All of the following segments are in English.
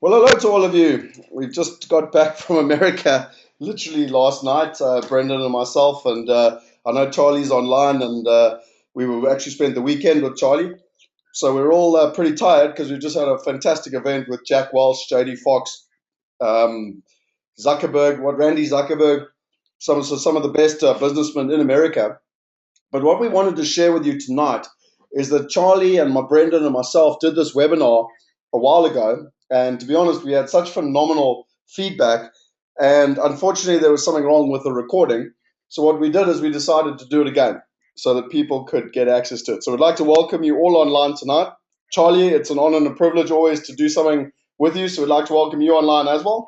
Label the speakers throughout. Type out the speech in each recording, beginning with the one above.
Speaker 1: Well, hello to all of you. We've just got back from America literally last night, Brendan and myself, and I know Charlie's online, and we were actually spent the weekend with Charlie. So we're all pretty tired because we just had a fantastic event with Jack Welch, JD Fox, um, Zuckerberg, Randy Zuckerberg, some of the best businessmen in America. But what we wanted to share with you tonight is that Charlie and my Brendan and myself did this webinar a while ago, and to be honest, we had such phenomenal feedback. And unfortunately, there was something wrong with the recording. So what we did is we decided to do it again so that people could get access to it. So we'd like to welcome you all online tonight. Charlie, it's an honor and a privilege always to do something with you. So we'd like to welcome you online as well.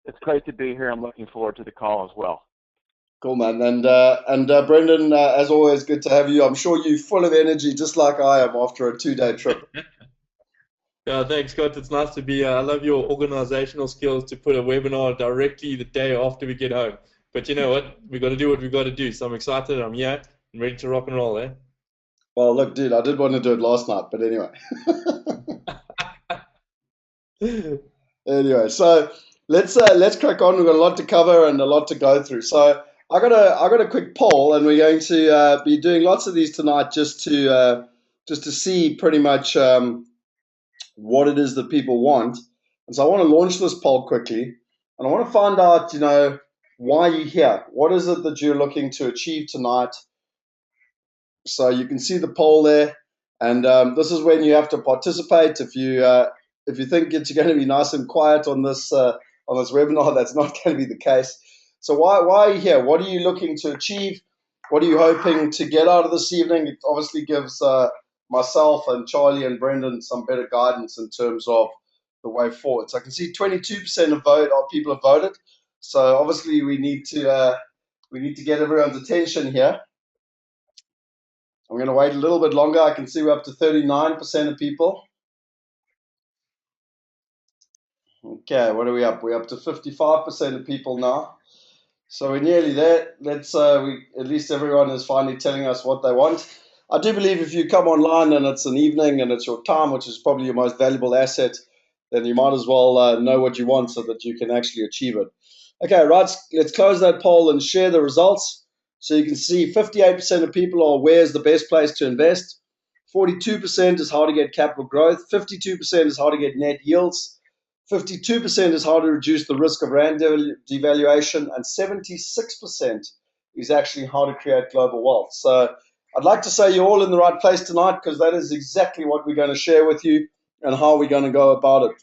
Speaker 2: It's great to be here. I'm looking forward to the call as well.
Speaker 1: Cool, man. And Brendan, as always, good to have you. I'm sure you're full of energy, just like I am after a 2-day trip.
Speaker 3: Yeah, thanks, Scott. It's nice to be here. I love your organizational skills to put a webinar directly the day after we get home. But you know what? We got to do what we got to do. So I'm excited. I'm here. I'm ready to rock and roll, eh?
Speaker 1: Well, look, dude, I did want to do it last night, but anyway. Anyway, so let's crack on. We've got a lot to cover and a lot to go through. So I got a quick poll, and we're going to be doing lots of these tonight, just to see pretty much what it is that people want. And so I want to launch this poll quickly, and I want to find out, why you're here. What is it that you're looking to achieve tonight? So you can see the poll there, and this is when you have to participate. If you think it's going to be nice and quiet on this webinar, that's not going to be the case. So why are you here? What are you looking to achieve? What are you hoping to get out of this evening? It obviously gives myself and Charlie and Brendan some better guidance in terms of the way forward. So I can see 22% of people have voted. So obviously we need to get everyone's attention here. I'm going to wait a little bit longer. I can see we're up to 39% of people. Okay, what are we up? We're up to 55% of people now. So we're nearly there. At least everyone is finally telling us what they want. I do believe if you come online and it's an evening and it's your time, which is probably your most valuable asset, then you might as well know what you want so that you can actually achieve it. Okay, right, let's close that poll and share the results. So you can see 58% of people are where's the best place to invest. 42% is how to get capital growth. 52% is how to get net yields. 52% is how to reduce the risk of rand devaluation, and 76% is actually how to create global wealth. So I'd like to say you're all in the right place tonight, because that is exactly what we're going to share with you and how we're going to go about it.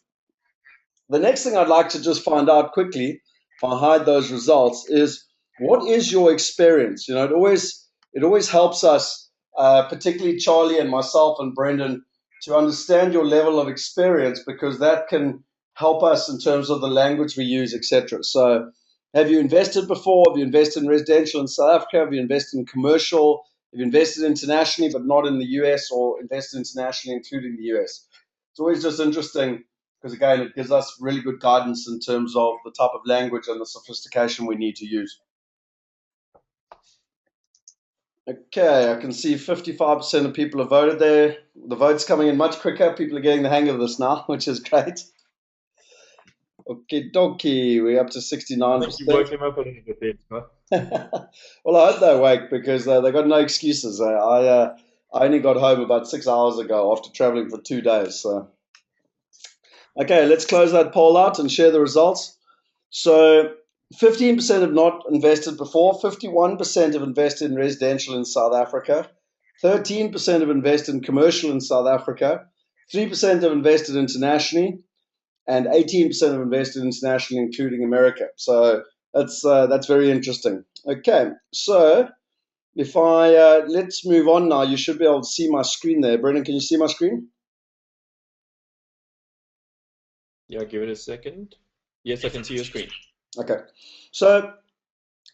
Speaker 1: The next thing I'd like to just find out quickly, if I hide those results, is what is your experience? It always helps us, particularly Charlie and myself and Brendan, to understand your level of experience, because that can help us in terms of the language we use, etc. So, have you invested before? Have you invested in residential in South Africa? Have you invested in commercial? Have you invested internationally but not in the US, or invested internationally including the US? It's always just interesting, because again, it gives us really good guidance in terms of the type of language and the sophistication we need to use. Okay, I can see 55% of people have voted there. The vote's coming in much quicker. People are getting the hang of this now, which is great. Okay, dokie, we're up to 69%.
Speaker 3: I think you woke him up a little bit there, Scott.
Speaker 1: Well, I hope they're awake, because they got no excuses. I only got home about 6 hours ago after traveling for 2 days. So. Okay, let's close that poll out and share the results. So 15% have not invested before, 51% have invested in residential in South Africa, 13% have invested in commercial in South Africa, 3% have invested internationally, and 18% have invested internationally, including America. So that's very interesting. Okay, so if let's move on now. You should be able to see my screen there. Brendan, can you see my screen?
Speaker 3: Yeah, give it a second. Yes, I can see your screen.
Speaker 1: Okay, so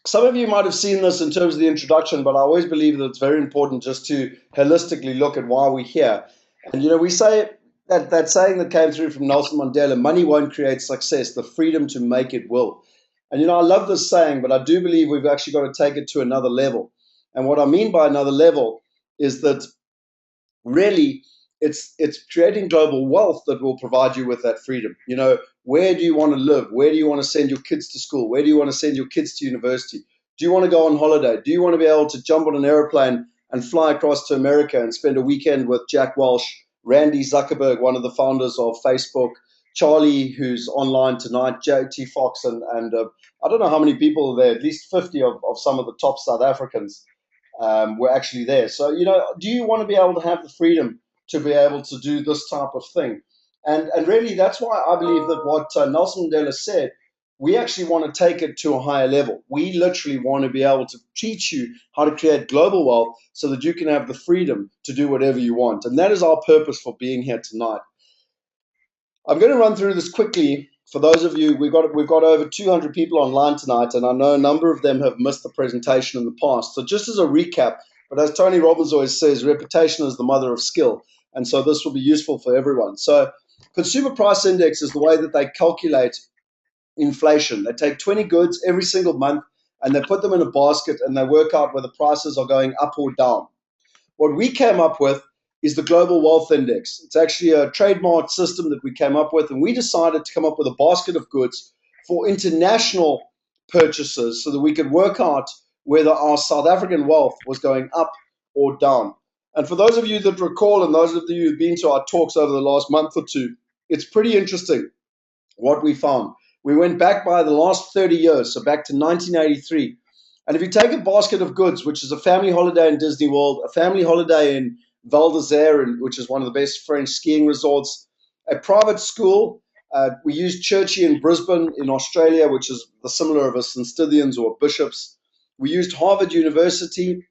Speaker 1: some of you might have seen this in terms of the introduction, but I always believe that it's very important just to holistically look at why we're here. And we say that saying that came through from Nelson Mandela: money won't create success, the freedom to make it will. And I love this saying, but I do believe we've actually got to take it to another level. And what I mean by another level is that really it's creating global wealth that will provide you with that freedom. Where do you want to live? Where do you want to send your kids to school? Where do you want to send your kids to university? Do you want to go on holiday? Do you want to be able to jump on an airplane and fly across to America and spend a weekend with Jack Welch, Randy Zuckerberg, one of the founders of Facebook, Charlie, who's online tonight, JT Fox, and I don't know how many people are there, at least 50 of some of the top South Africans were actually there. So, do you want to be able to have the freedom to be able to do this type of thing? And really, that's why I believe that what Nelson Mandela said, we actually want to take it to a higher level. We literally want to be able to teach you how to create global wealth so that you can have the freedom to do whatever you want. And that is our purpose for being here tonight. I'm going to run through this quickly. For those of you, we've got over 200 people online tonight, and I know a number of them have missed the presentation in the past. So just as a recap, but as Tony Robbins always says, reputation is the mother of skill. And so this will be useful for everyone. So consumer price index is the way that they calculate inflation. They take 20 goods every single month and they put them in a basket and they work out whether prices are going up or down. What we came up with is the Global Wealth Index. It's actually a trademark system that we came up with, and we decided to come up with a basket of goods for international purchases so that we could work out whether our South African wealth was going up or down. And for those of you that recall, and those of you who've been to our talks over the last month or two, it's pretty interesting what we found. We went back by the last 30 years, so back to 1983. And if you take a basket of goods, which is a family holiday in Disney World, a family holiday in Val d'Isere, which is one of the best French skiing resorts, a private school, we used Churchie in Brisbane in Australia, which is the similar of a St. Stithians or bishops. We used Harvard University,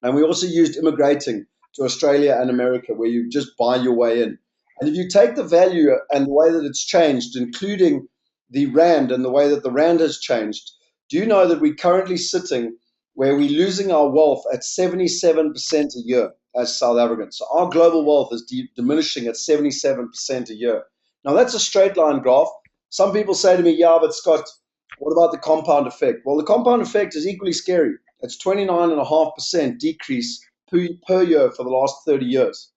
Speaker 1: and we also used immigrating to Australia and America, where you just buy your way in. And if you take the value and the way that it's changed, including the rand and the way that the rand has changed, do you know that we're currently sitting where we're losing our wealth at 77% a year as South Africans? So our global wealth is diminishing at 77% a year. Now, that's a straight line graph. Some people say to me, yeah, but Scott, what about the compound effect? Well, the compound effect is equally scary. It's 29.5% decrease per year for the last 30 years.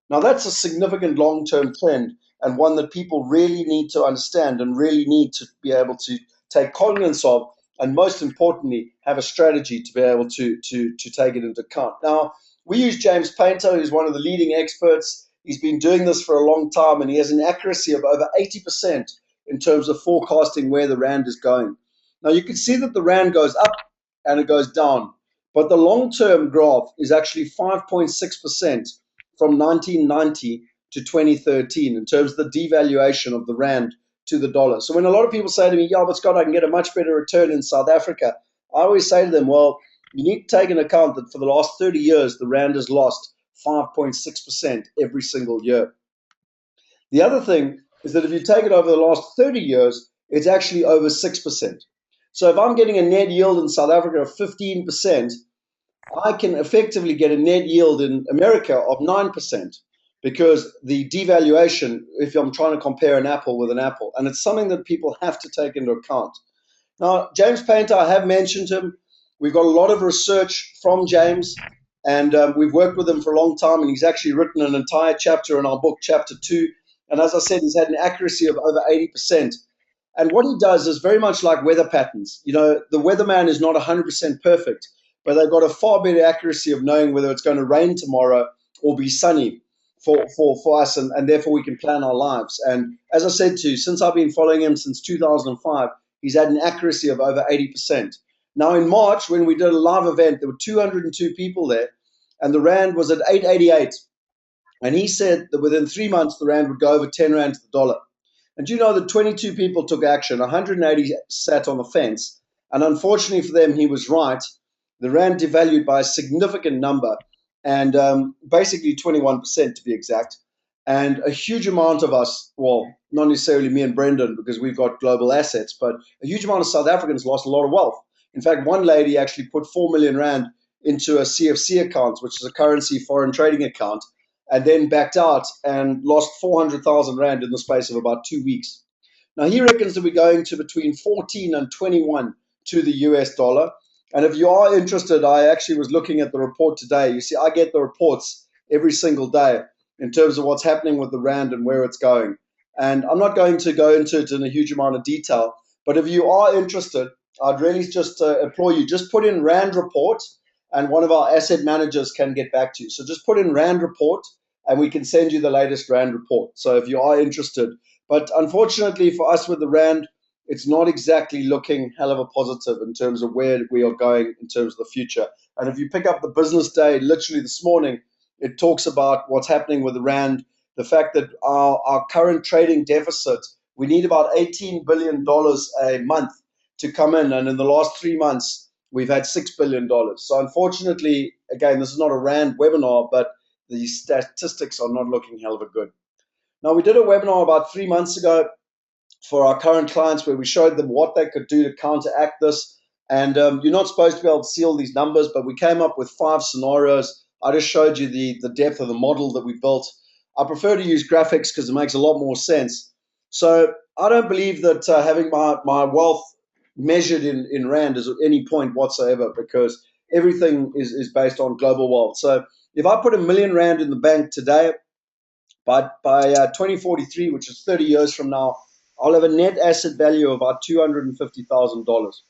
Speaker 1: Now, that's a significant long-term trend and one that people really need to understand and really need to be able to take cognizance of, and most importantly, have a strategy to be able to take it into account. Now, we use James Painter, who's one of the leading experts. He's been doing this for a long time, and he has an accuracy of over 80% in terms of forecasting where the rand is going. Now, you can see that the rand goes up and it goes down, but the long-term graph is actually 5.6% from 1990 to 2013 in terms of the devaluation of the rand to the dollar. So when a lot of people say to me, yeah, but Scott, I can get a much better return in South Africa, I always say to them, well, you need to take into account that for the last 30 years, the rand has lost 5.6% every single year. The other thing is that if you take it over the last 30 years, it's actually over 6%. So if I'm getting a net yield in South Africa of 15%, I can effectively get a net yield in America of 9% because the devaluation, if I'm trying to compare an apple with an apple, and it's something that people have to take into account. Now, James Painter, I have mentioned him. We've got a lot of research from James, and we've worked with him for a long time, and he's actually written an entire chapter in our book, Chapter 2. And as I said, he's had an accuracy of over 80%. And what he does is very much like weather patterns. The weatherman is not 100% perfect, but they've got a far better accuracy of knowing whether it's going to rain tomorrow or be sunny for us, and therefore we can plan our lives. And as I said to you, since I've been following him since 2005, he's had an accuracy of over 80%. Now in March, when we did a live event, there were 202 people there, and the rand was at 888. And he said that within 3 months, the rand would go over 10 rand to the dollar. And you know that 22 people took action, 180 sat on the fence, and unfortunately for them, he was right. The rand devalued by a significant number, and basically 21% to be exact. And a huge amount of us, well, not necessarily me and Brendan because we've got global assets, but a huge amount of South Africans lost a lot of wealth. In fact, one lady actually put 4 million rand into a CFC account, which is a currency foreign trading account, and then backed out and lost 400,000 rand in the space of about 2 weeks. Now, he reckons that we're going to between 14 and 21 to the US dollar. And if you are interested, I actually was looking at the report today. You see, I get the reports every single day. in terms of what's happening with the rand and where it's going. And I'm not going to go into it in a huge amount of detail, but if you are interested, I'd really just implore you, just put in rand report and one of our asset managers can get back to you. So just put in rand report and we can send you the latest rand report. So if you are interested, but unfortunately for us with the rand, it's not exactly looking hell of a positive in terms of where we are going in terms of the future. And if you pick up the business day, literally this morning, it talks about what's happening with the rand, the fact that our current trading deficit, we need about $18 billion a month to come in. And in the last 3 months, we've had $6 billion. So unfortunately, again, this is not a rand webinar, but the statistics are not looking hell of a good. Now, we did a webinar about 3 months ago for our current clients where we showed them what they could do to counteract this. And you're not supposed to be able to see all these numbers, but we came up with 5 scenarios. I just showed you the depth of the model that we built. I prefer to use graphics because it makes a lot more sense. So I don't believe that having my wealth measured in rand is at any point whatsoever, because everything is based on global wealth. So if I put R1 million in the bank today, by 2043, which is 30 years from now, I'll have a net asset value of about $250,000.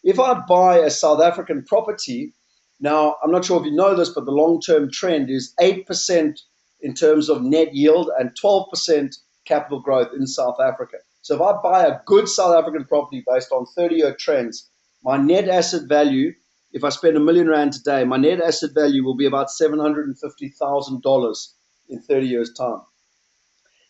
Speaker 1: If I buy a South African property, now I'm not sure if you know this, but the long-term trend is 8% in terms of net yield and 12% capital growth in South Africa. So if I buy a good South African property based on 30-year trends, my net asset value, if I spend R1 million today, my net asset value will be about $750,000 in 30 years' time.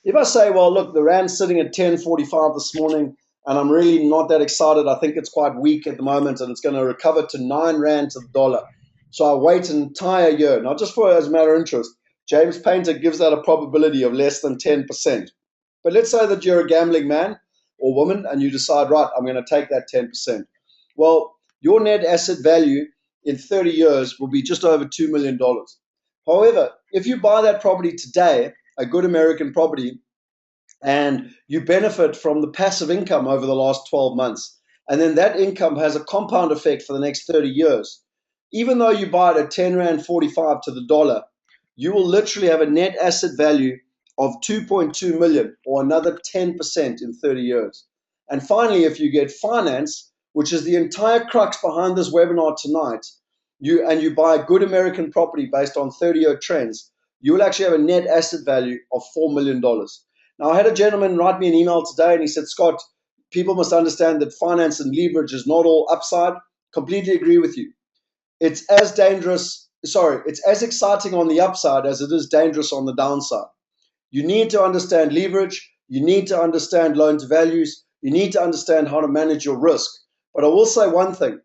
Speaker 1: If I say, well, look, the rand's sitting at 10.45 this morning, and I'm really not that excited. I think it's quite weak at the moment, and it's going to recover to 9 rand to the dollar. So I wait an entire year, not just for as a matter of interest. James Painter gives that a probability of less than 10%. But let's say that you're a gambling man or woman, and you decide, right, I'm going to take that 10%. Well, your net asset value in 30 years will be just over $2 million. However, if you buy that property today, a good American property, and you benefit from the passive income over the last 12 months, and then that income has a compound effect for the next 30 years. Even though you buy it at 10 Rand 45 to the dollar, you will literally have a net asset value of 2.2 million, or another 10% in 30 years. And finally, if you get finance, which is the entire crux behind this webinar tonight, you buy a good American property based on 30-year trends, you will actually have a net asset value of $4 million. Now, I had a gentleman write me an email today, and he said, Scott, people must understand that finance and leverage is not all upside. Completely agree with you. It's as exciting on the upside as it is dangerous on the downside. You need to understand leverage. You need to understand loan to values. You need to understand how to manage your risk. But I will say one thing.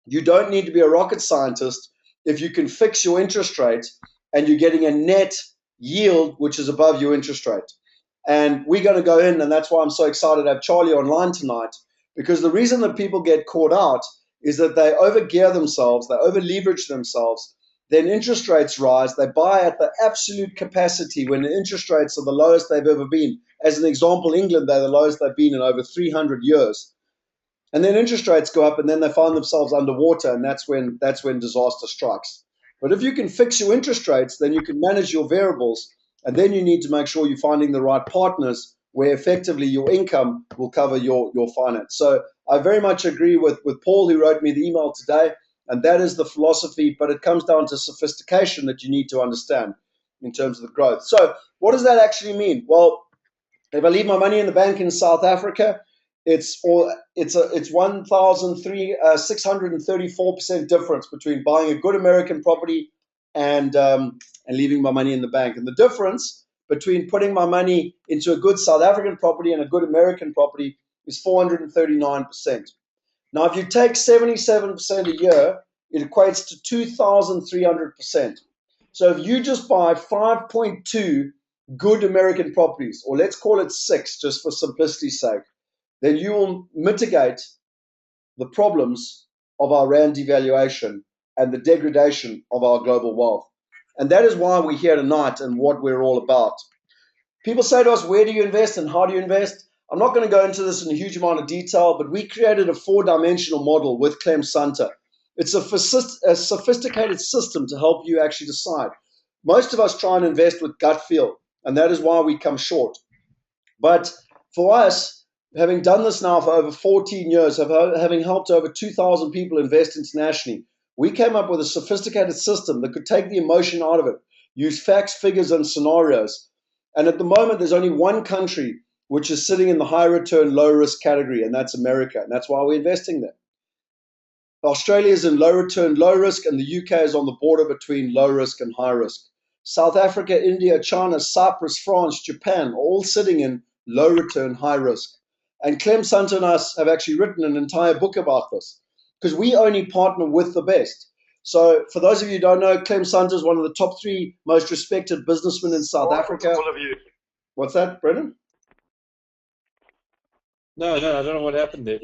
Speaker 1: You don't need to be a rocket scientist if you can fix your interest rate and you're getting a net yield which is above your interest rate. And we're going to go in, and that's why I'm so excited to have Charlie online tonight, because the reason that people get caught out is that they overgear themselves, they over-leverage themselves, then interest rates rise, they buy at the absolute capacity when the interest rates are the lowest they've ever been. As an example, England, they're the lowest they've been in over 300 years. And then interest rates go up, and then they find themselves underwater, and that's when disaster strikes. But if you can fix your interest rates, then you can manage your variables, and then you need to make sure you're finding the right partners where effectively your income will cover your finance. So I very much agree with Paul, who wrote me the email today, and that is the philosophy, but it comes down to sophistication that you need to understand in terms of the growth. So what does that actually mean? Well, if I leave my money in the bank in South Africa, it's 1,634% difference between buying a good American property and leaving my money in the bank. And the difference between putting my money into a good South African property and a good American property is 439%. Now, if you take 77% a year, it equates to 2,300%. So if you just buy 5.2 good American properties, or let's call it 6, just for simplicity's sake, then you will mitigate the problems of our rand devaluation and the degradation of our global wealth. And that is why we're here tonight and what we're all about. People say to us, where do you invest and how do you invest? I'm not going to go into this in a huge amount of detail, but we created a 4-dimensional model with Clem Santa. It's a sophisticated system to help you actually decide. most of us try and invest with gut feel, and that is why we come short. But for us, having done this now for over 14 years, having helped over 2,000 people invest internationally, we came up with a sophisticated system that could take the emotion out of it, use facts, figures, and scenarios. And at the moment, there's only one country which is sitting in the high return, low risk category, and that's America. And that's why we're investing there. Australia is in low return, low risk, and the UK is on the border between low risk and high risk. South Africa, India, China, Cyprus, France, Japan are all sitting in low return, high risk. And Clem Sunter and us have actually written an entire book about this because we only partner with the best. So for those of you who don't know, Clem Sunter is one of the top 3 most respected businessmen in South Africa.
Speaker 2: All of you.
Speaker 1: What's that, Brendan?
Speaker 3: No, I don't know what happened there.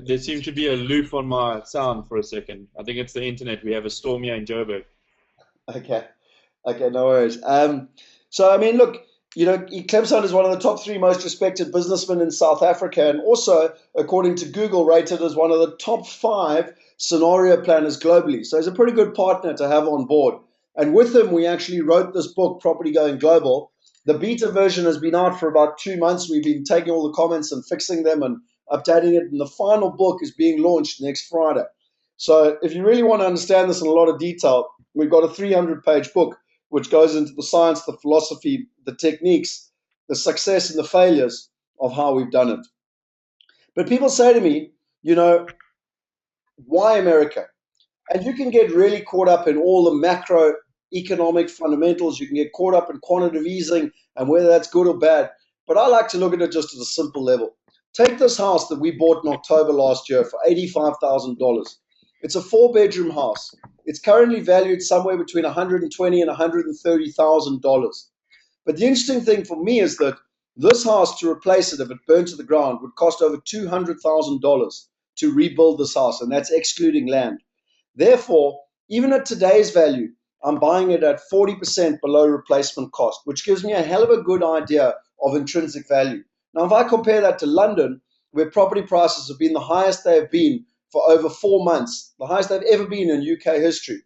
Speaker 3: There seemed to be a loop on my sound for a second. I think it's the internet. We have a storm here in Joburg.
Speaker 1: Okay, no worries. So, I mean, look, Clemson is one of the top 3 most respected businessmen in South Africa, and also, according to Google, rated as one of the top 5 scenario planners globally. So he's a pretty good partner to have on board. And with him, we actually wrote this book, Property Going Global. The beta version has been out for about 2 months. We've been taking all the comments and fixing them and updating it, and the final book is being launched next Friday. So if you really want to understand this in a lot of detail, we've got a 300-page book which goes into the science, the philosophy, the techniques, the success and the failures of how we've done it. But people say to me, why America? And you can get really caught up in all the macroeconomic fundamentals. You can get caught up in quantitative easing and whether that's good or bad. But I like to look at it just at a simple level. Take this house that we bought in October last year for $85,000. It's a 4-bedroom house. It's currently valued somewhere between $120,000 and $130,000. But the interesting thing for me is that this house, to replace it if it burned to the ground, would cost over $200,000 to rebuild this house, and that's excluding land. Therefore, even at today's value, I'm buying it at 40% below replacement cost, which gives me a hell of a good idea of intrinsic value. Now, if I compare that to London, where property prices have been the highest they have been for over 4 months, the highest they've ever been in UK history,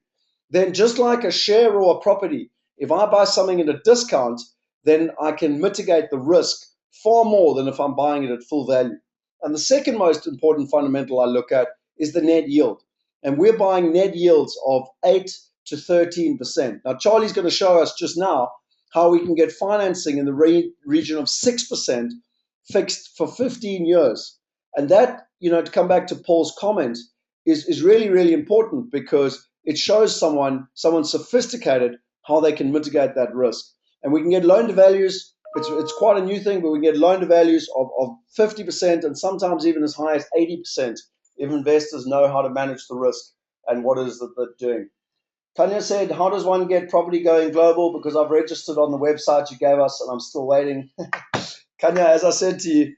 Speaker 1: then just like a share or a property, if I buy something at a discount, then I can mitigate the risk far more than if I'm buying it at full value. And the second most important fundamental I look at is the net yield. And we're buying net yields of 8 to 13%. Now, Charlie's going to show us just now how we can get financing in the region of 6% fixed for 15 years. And that, to come back to Paul's comment, is really, really important because it shows someone sophisticated how they can mitigate that risk. And we can get loan to values. It's quite a new thing, but we can get loan to values of 50% and sometimes even as high as 80% if investors know how to manage the risk and what it is that they're doing. Tanya said, how does one get property going global? Because I've registered on the website you gave us and I'm still waiting. Tanya, as I said to you,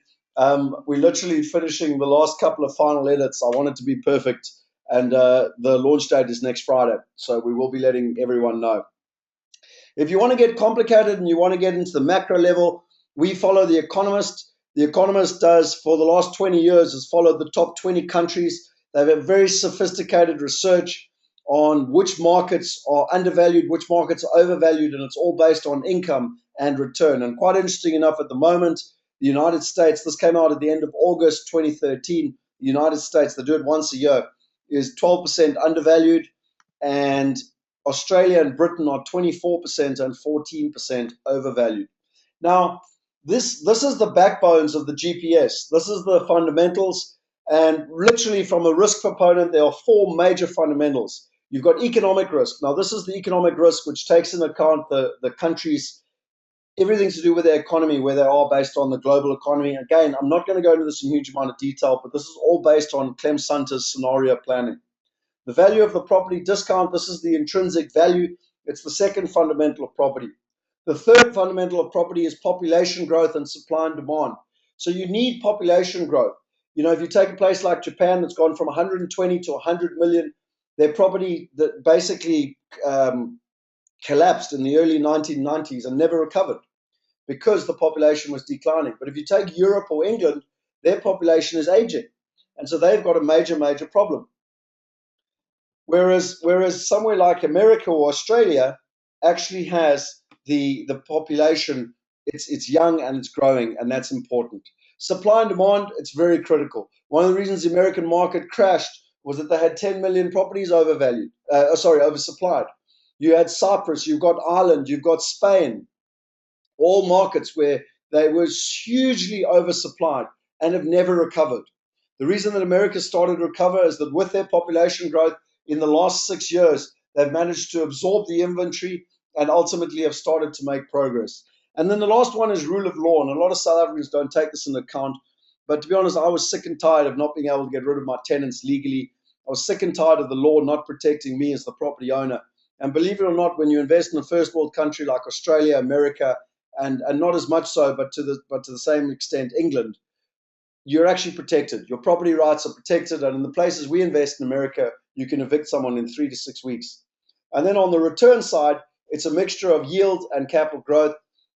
Speaker 1: we're literally finishing the last couple of final edits. I want it to be perfect. And the launch date is next Friday. So we will be letting everyone know. If you want to get complicated and you want to get into the macro level, we follow The Economist. The Economist does, for the last 20 years, has followed the top 20 countries. They have very sophisticated research on which markets are undervalued, which markets are overvalued, and it's all based on income and return. And quite interesting enough, at the moment, the United States, this came out at the end of August 2013, the United States, they do it once a year, is 12% undervalued, and Australia and Britain are 24% and 14% overvalued. Now, this is the backbones of the GPS. This is the fundamentals, and literally from a risk component, there are 4 major fundamentals. You've got economic risk. Now, this is the economic risk which takes into account the countries, everything to do with their economy, where they are based on the global economy. Again, I'm not going to go into this in huge amount of detail, but this is all based on Clem Sunter's scenario planning. The value of the property discount, this is the intrinsic value. It's the second fundamental of property. The third fundamental of property is population growth and supply and demand. So you need population growth. If you take a place like Japan that's gone from 120 to 100 million, their property that basically collapsed in the early 1990s and never recovered because the population was declining. But if you take Europe or England, their population is aging. And so they've got a major, major problem. Whereas somewhere like America or Australia, actually has the population. It's young and it's growing, and that's important. Supply and demand, it's very critical. One of the reasons the American market crashed was that they had 10 million properties oversupplied. You had Cyprus, you've got Ireland, you've got Spain, all markets where they were hugely oversupplied and have never recovered. The reason that America started to recover is that with their population growth in the last 6 years, they've managed to absorb the inventory and ultimately have started to make progress. And then the last one is rule of law, and a lot of South Africans don't take this into account. But to be honest, I was sick and tired of not being able to get rid of my tenants legally. I was sick and tired of the law not protecting me as the property owner. And believe it or not, when you invest in a first world country like Australia, America, and not as much so, but to the same extent, England, you're actually protected. Your property rights are protected, and in the places we invest in America, you can evict someone in 3 to 6 weeks. And then on the return side, it's a mixture of yield and capital growth.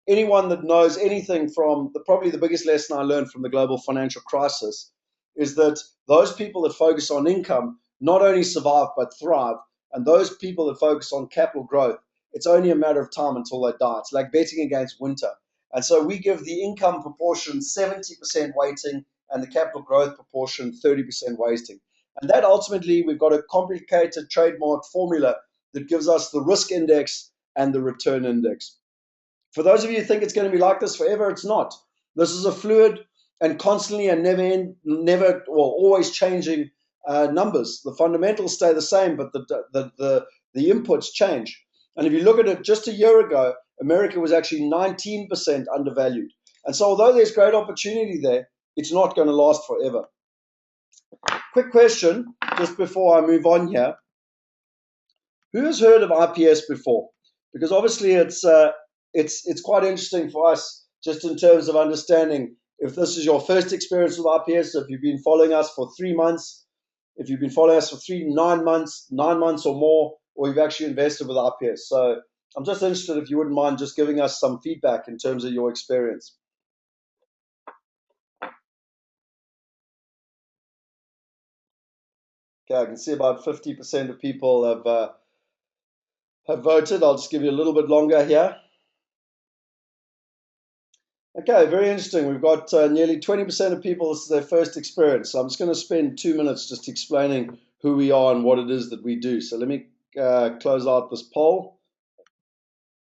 Speaker 1: Anyone that knows anything from probably the biggest lesson I learned from the global financial crisis is that those people that focus on income not only survive but thrive, and those people that focus on capital growth, it's only a matter of time until they die. It's like betting against winter. And so we give the income proportion 70% weighting and the capital growth proportion 30% weighting. And that ultimately, we've got a complicated trademark formula that gives us the risk index and the return index. For those of you who think it's going to be like this forever, it's not. This is a fluid and constantly and always changing numbers. The fundamentals stay the same, but the inputs change. And if you look at it, just a year ago, America was actually 19% undervalued. And so although there's great opportunity there, it's not going to last forever. Quick question, just before I move on here. Who has heard of IPS before? Because obviously it's quite interesting for us just in terms of understanding if this is your first experience with IPS, if you've been following us for 3 months, if you've been following us for 9 months or more, or you've actually invested with IPS. So I'm just interested if you wouldn't mind just giving us some feedback in terms of your experience. Okay, I can see about 50% of people have voted. I'll just give you a little bit longer here. Okay, very interesting. We've got nearly 20% of people, this is their first experience. So I'm just going to spend 2 minutes just explaining who we are and what it is that we do. So let me close out this poll.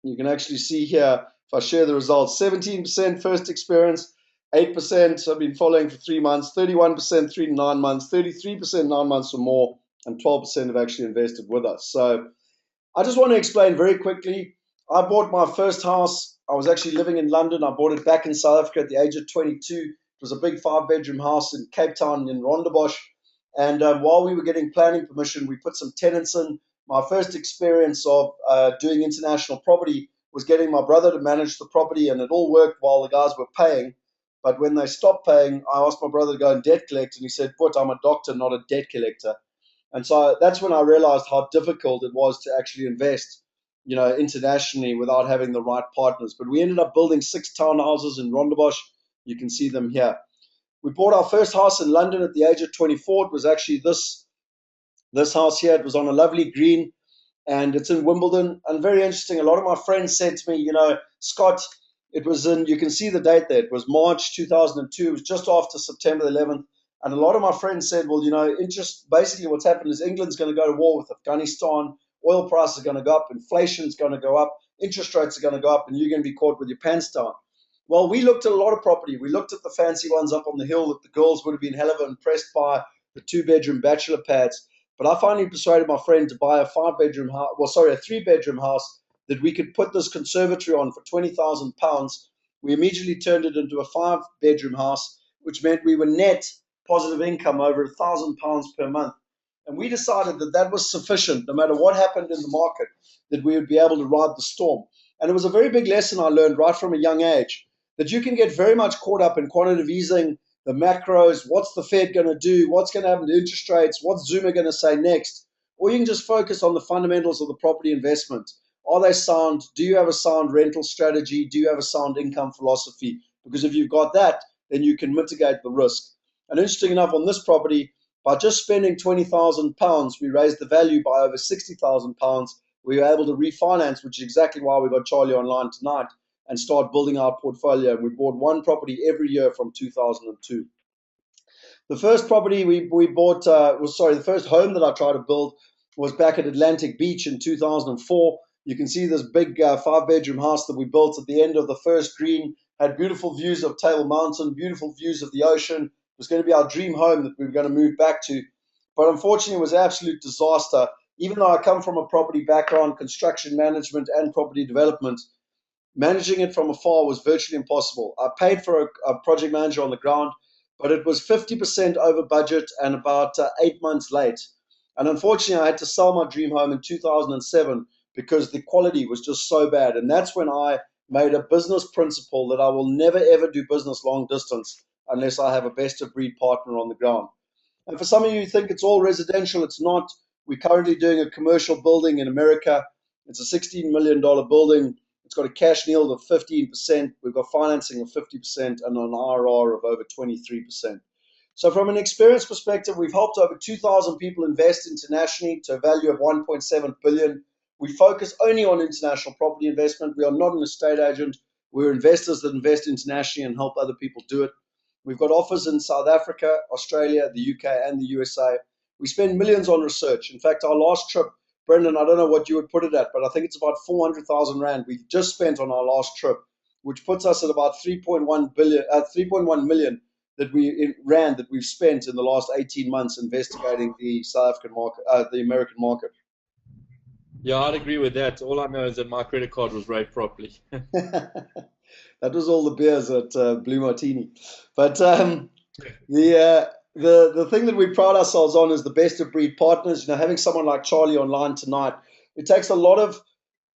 Speaker 1: You can actually see here, if I share the results, 17% first experience, 8% have been following for 3 months, 31% 3 to 9 months, 33% 9 months or more, and 12% have actually invested with us. So I just want to explain very quickly. I bought my first house. I was actually living in London. I bought it back in South Africa at the age of 22. It was a big 5-bedroom house in Cape Town in Rondebosch. And while we were getting planning permission, we put some tenants in. My first experience of doing international property was getting my brother to manage the property, and it all worked while the guys were paying. But when they stopped paying, I asked my brother to go and debt collect, and he said, "But I'm a doctor, not a debt collector." And so that's when I realized how difficult it was to actually invest, internationally without having the right partners. But we ended up building 6 townhouses in Rondebosch. You can see them here. We bought our first house in London at the age of 24. It was actually this house here. It was on a lovely green, and it's in Wimbledon. And very interesting, a lot of my friends said to me, Scott, it was you can see the date there. It was March 2002. It was just after September 11th. And a lot of my friends said, well, basically what's happened is England's going to go to war with Afghanistan. Oil prices are going to go up. Inflation's going to go up. Interest rates are going to go up. And you're going to be caught with your pants down. Well, we looked at a lot of property. We looked at the fancy ones up on the hill that the girls would have been hell of impressed by, the 2-bedroom bachelor pads. But I finally persuaded my friend to buy a 3-bedroom house that we could put this conservatory on for £20,000. We immediately turned it into a 5-bedroom house, which meant we were net positive income over £1,000 per month. And we decided that that was sufficient, no matter what happened in the market, that we would be able to ride the storm. And it was a very big lesson I learned right from a young age, that you can get very much caught up in quantitative easing, the macros, what's the Fed going to do, what's going to happen to interest rates, what's Zuma going to say next, or you can just focus on the fundamentals of the property investment. Are they sound? Do you have a sound rental strategy? Do you have a sound income philosophy? Because if you've got that, then you can mitigate the risk. And interesting enough, on this property, by just spending £20,000, we raised the value by over £60,000 we were able to refinance, which is exactly why we got Charlie online tonight, and start building our portfolio. We bought one property every year from 2002. The first property we bought the first home that I tried to build was back at Atlantic Beach in 2004. You can see this big 5-bedroom house that we built at the end of the first green, had beautiful views of Table Mountain, beautiful views of the ocean. It was going to be our dream home that we were going to move back to. But unfortunately, it was an absolute disaster. Even though I come from a property background, construction management and property development, managing it from afar was virtually impossible. I paid for a project manager on the ground, but it was 50% over budget and about 8 months late. And unfortunately, I had to sell my dream home in 2007 because the quality was just so bad. And that's when I made a business principle that I will never, ever do business long distance unless I have a best of breed partner on the ground. And for some of you who think it's all residential, it's not. We're currently doing a commercial building in America. It's a $16 million building. It's got a cash yield of 15%. We've got financing of 50% and an IRR of over 23%. So from an experience perspective, we've helped over 2,000 people invest internationally to a value of 1.7 billion. We focus only on international property investment. We are not an estate agent. We're investors that invest internationally and help other people do it. We've got offers in South Africa, Australia, the UK, and the USA. We spend millions on research. In fact, our last trip, Brendan, I don't know what you would put it at, but I think it's about 400,000 Rand we just spent on our last trip, which puts us at about 3.1 million that we've spent in the last 18 months investigating the South African market, the American market.
Speaker 3: Yeah, I'd agree with that. All I know is that my credit card was rated properly.
Speaker 1: That was all the beers at Blue Martini. But the thing that we pride ourselves on is the best of breed partners. You know, having someone like Charlie online tonight, it takes a lot of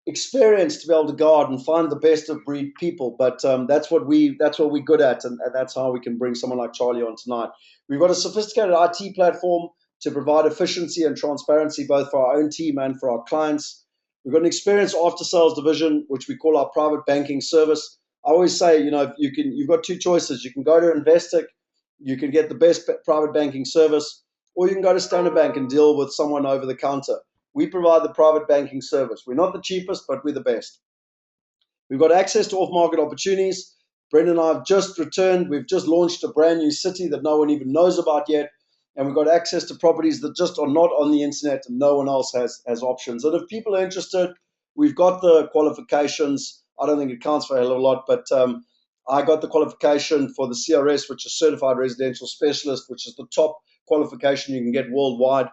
Speaker 1: experience to be able to go out and find the best of breed people. But that's what we're good at, and that's how we can bring someone like Charlie on tonight. We've got a sophisticated IT platform to provide efficiency and transparency both for our own team and for our clients. We've got an experienced after sales division, which we call our private banking service. I always say, you know, you've got two choices. You can go to Investec, you can get the best private banking service, or you can go to Standard Bank and deal with someone over the counter. We provide the private banking service. We're not the cheapest, but we're the best. We've got access to off-market opportunities. Brendan and I have just returned. We've just launched a brand new city that no one even knows about yet. And we've got access to properties that just are not on the internet and no one else has options. And if people are interested, we've got the qualifications. I don't think it counts for a hell of a lot, but I got the qualification for the CRS, which is Certified Residential Specialist, which is the top qualification you can get worldwide.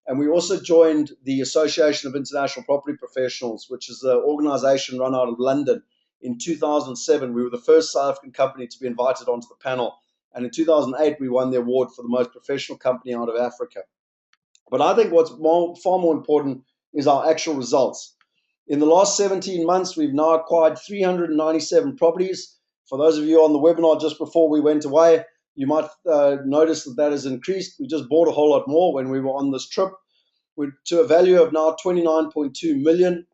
Speaker 1: And we also joined the Association of International Property Professionals, which is an organization run out of London. In 2007, we were the first South African company to be invited onto the panel. And in 2008, we won the award for the most professional company out of Africa. But I think what's far more important is our actual results. In the last 17 months, we've now acquired 397 properties. For those of you on the webinar just before we went away, you might notice that has increased. We just bought a whole lot more when we were on this trip. We're to a value of now 29.2 million.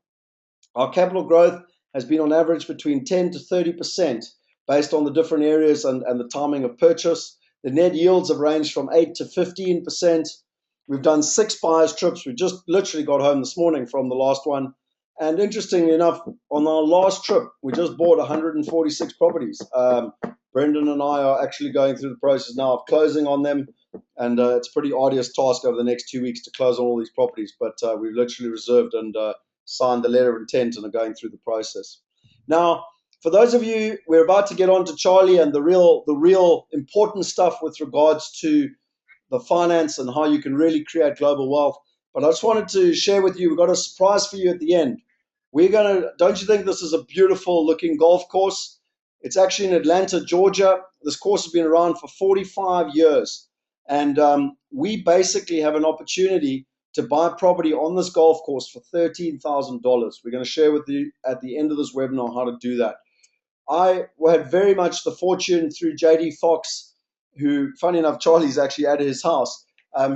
Speaker 1: Our capital growth has been on average between 10 to 30% based on the different areas and the timing of purchase. The net yields have ranged from 8 to 15%. We've done 6 buyers trips. We just literally got home this morning from the last one. And interestingly enough, on our last trip, we just bought 146 properties. Brendan and I are actually going through the process now of closing on them. And it's a pretty arduous task over the next 2 weeks to close on all these properties. But we've literally reserved and signed the letter of intent and are going through the process. Now, for those of you, we're about to get on to Charlie and the real important stuff with regards to the finance and how you can really create global wealth. But I just wanted to share with you, we've got a surprise for you at the end. Don't you think this is a beautiful looking golf course? It's actually in Atlanta, Georgia. This course has been around for 45 years. And we basically have an opportunity to buy property on this golf course for $13,000. We're going to share with you at the end of this webinar how to do that. I had very much the fortune through JD Fox, who, funny enough, Charlie's actually at his house.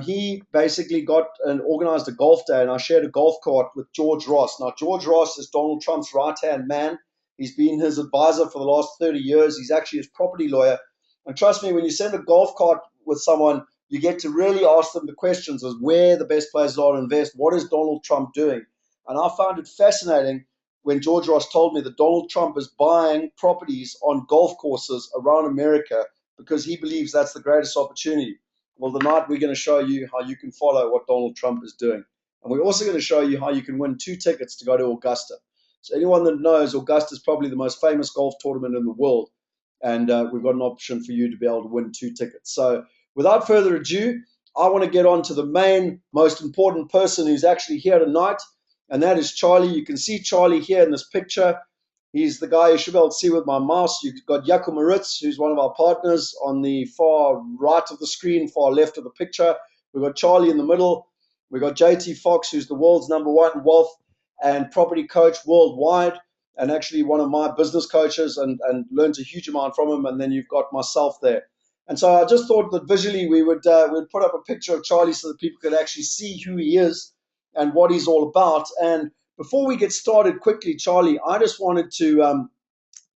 Speaker 1: He basically got and organized a golf day, and I shared a golf cart with George Ross. Now, George Ross is Donald Trump's right-hand man. He's been his advisor for the last 30 years. He's actually his property lawyer. And trust me, when you send a golf cart with someone, you get to really ask them the questions as where the best places are to invest. What is Donald Trump doing? And I found it fascinating when George Ross told me that Donald Trump is buying properties on golf courses around America because he believes that's the greatest opportunity. Well, tonight we're going to show you how you can follow what Donald Trump is doing. And we're also going to show you how you can win 2 tickets to go to Augusta. So anyone that knows, Augusta is probably the most famous golf tournament in the world. And we've got an option for you to be able to win 2 tickets. So without further ado, I want to get on to the main, most important person who's actually here tonight, and that is Charlie. You can see Charlie here in this picture. He's the guy you should be able to see with my mouse. You've got Jaco Maritz, who's one of our partners, on the far right of the screen, far left of the picture. We've got Charlie in the middle. We've got JT Fox, who's the world's #1 wealth and property coach worldwide, and actually one of my business coaches, and learned a huge amount from him. And then you've got myself there. And so I just thought that visually we'd put up a picture of Charlie so that people could actually see who he is and what he's all about. And before we get started quickly, Charlie, I just wanted to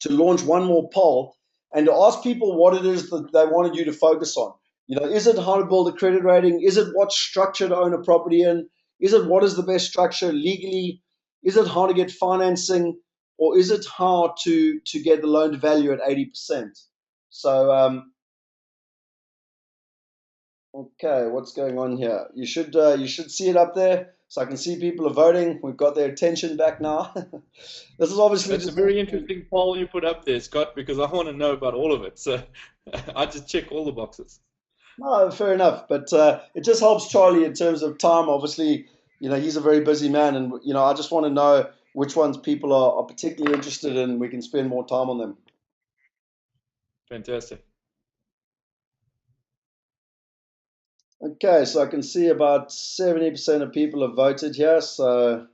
Speaker 1: launch one more poll and to ask people what it is that they wanted you to focus on. You know, is it how to build a credit rating? Is it what structure to own a property in? Is it what is the best structure legally? Is it how to get financing? Or is it how to get the loan to value at 80%? So, okay, what's going on here? You should see it up there, so I can see people are voting. We've got their attention back now. This is obviously
Speaker 3: That's a very interesting poll you put up there, Scott, because I want to know about all of it. So I just check all the boxes.
Speaker 1: No, fair enough, but it just helps Charlie in terms of time. Obviously, you know, he's a very busy man, and you know, I just want to know which ones people are particularly interested in. We can spend more time on them.
Speaker 3: Fantastic.
Speaker 1: Okay, so I can see about 70% of people have voted here, so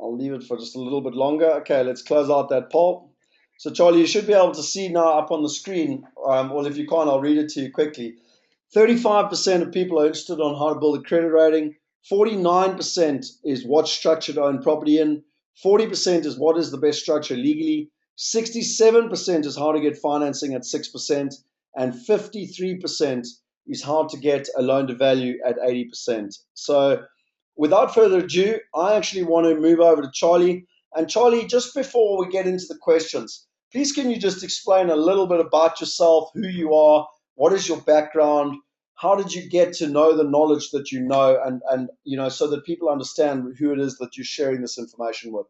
Speaker 1: I'll leave it for just a little bit longer. Okay, let's close out that poll. So, Charlie, you should be able to see now up on the screen, well, if you can't, I'll read it to you quickly. 35% of people are interested on how to build a credit rating. 49% is what structure to own property in. 40% is what is the best structure legally. 67% is how to get financing at 6%. And 53% is how to get a loan to value at 80%. So without further ado, I actually want to move over to Charlie. And Charlie, just before we get into the questions, please can you just explain a little bit about yourself, who you are, what is your background, how did you get to know the knowledge that you know, and you know, so that people understand who it is that you're sharing this information with.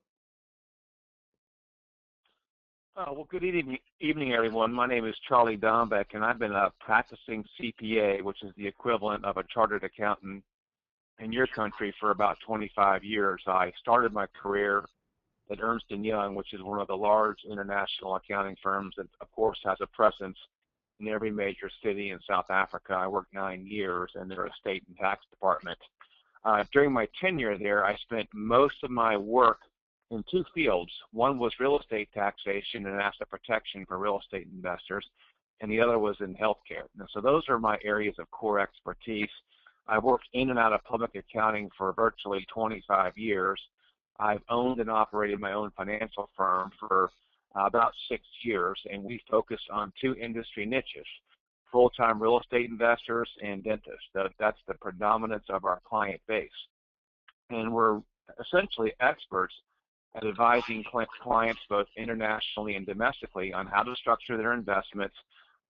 Speaker 2: Well, good evening, everyone. My name is Charlie Dombeck, and I've been a practicing CPA, which is the equivalent of a chartered accountant in your country, for about 25 years. I started my career at Ernst & Young, which is one of the large international accounting firms that, of course, has a presence in every major city in South Africa. I worked 9 years in their estate and tax department. During my tenure there, I spent most of my work in 2 fields. One was real estate taxation and asset protection for real estate investors, and the other was in healthcare. And so those are my areas of core expertise. I worked in and out of public accounting for virtually 25 years. I've owned and operated my own financial firm for about 6 years, and we focus on 2 industry niches: full-time real estate investors and dentists. That's the predominance of our client base. And we're essentially experts at advising clients both internationally and domestically on how to structure their investments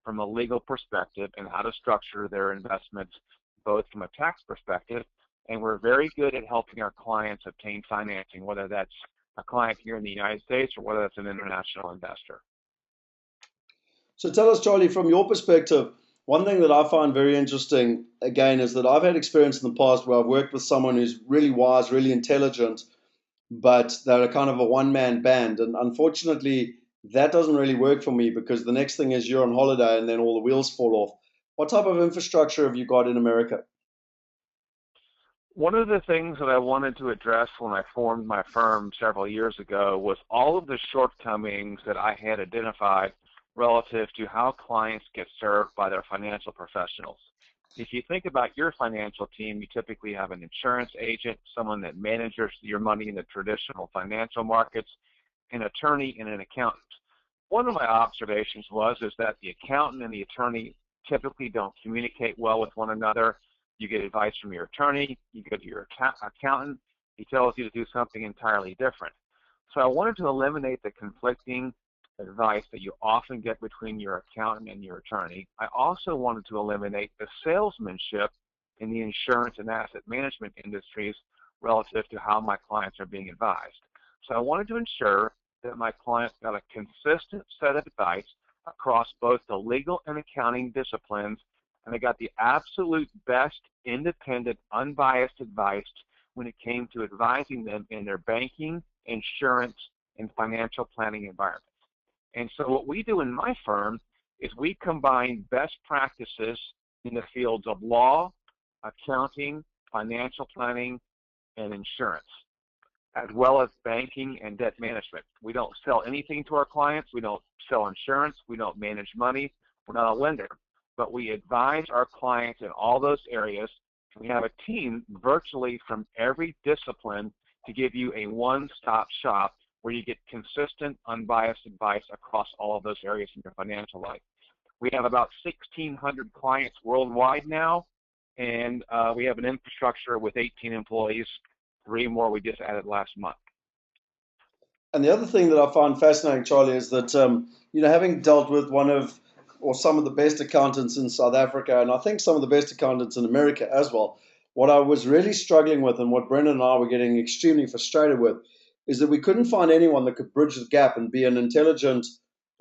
Speaker 2: from a legal perspective and how to structure their investments both from a tax perspective. And we're very good at helping our clients obtain financing, whether that's a client here in the United States or whether that's an international investor.
Speaker 1: So tell us, Charlie, from your perspective, one thing that I find very interesting, again, is that I've had experience in the past where I've worked with someone who's really wise, really intelligent, but they're a kind of a one-man band. And unfortunately, that doesn't really work for me, because the next thing is you're on holiday and then all the wheels fall off. What type of infrastructure have you got in America?
Speaker 2: One of the things that I wanted to address when I formed my firm several years ago was all of the shortcomings that I had identified relative to how clients get served by their financial professionals. If you think about your financial team, you typically have an insurance agent, someone that manages your money in the traditional financial markets, an attorney, and an accountant. One of my observations is that the accountant and the attorney typically don't communicate well with one another. You get advice from your attorney, you go to your accountant, he tells you to do something entirely different. So I wanted to eliminate the conflicting advice that you often get between your accountant and your attorney. I also wanted to eliminate the salesmanship in the insurance and asset management industries relative to how my clients are being advised. So I wanted to ensure that my clients got a consistent set of advice across both the legal and accounting disciplines, and they got the absolute best independent, unbiased advice when it came to advising them in their banking, insurance, and financial planning environments. And so what we do in my firm is we combine best practices in the fields of law, accounting, financial planning, and insurance, as well as banking and debt management. We don't sell anything to our clients. We don't sell insurance. We don't manage money. We're not a lender. But we advise our clients in all those areas. We have a team virtually from every discipline to give you a one-stop shop where you get consistent, unbiased advice across all of those areas in your financial life. We have about 1,600 clients worldwide now, and we have an infrastructure with 18 employees, 3 more we just added last month.
Speaker 1: And the other thing that I find fascinating, Charlie, is that, having dealt with some of the best accountants in South Africa, and I think some of the best accountants in America as well, what I was really struggling with and what Brendan and I were getting extremely frustrated with is that we couldn't find anyone that could bridge the gap and be an intelligent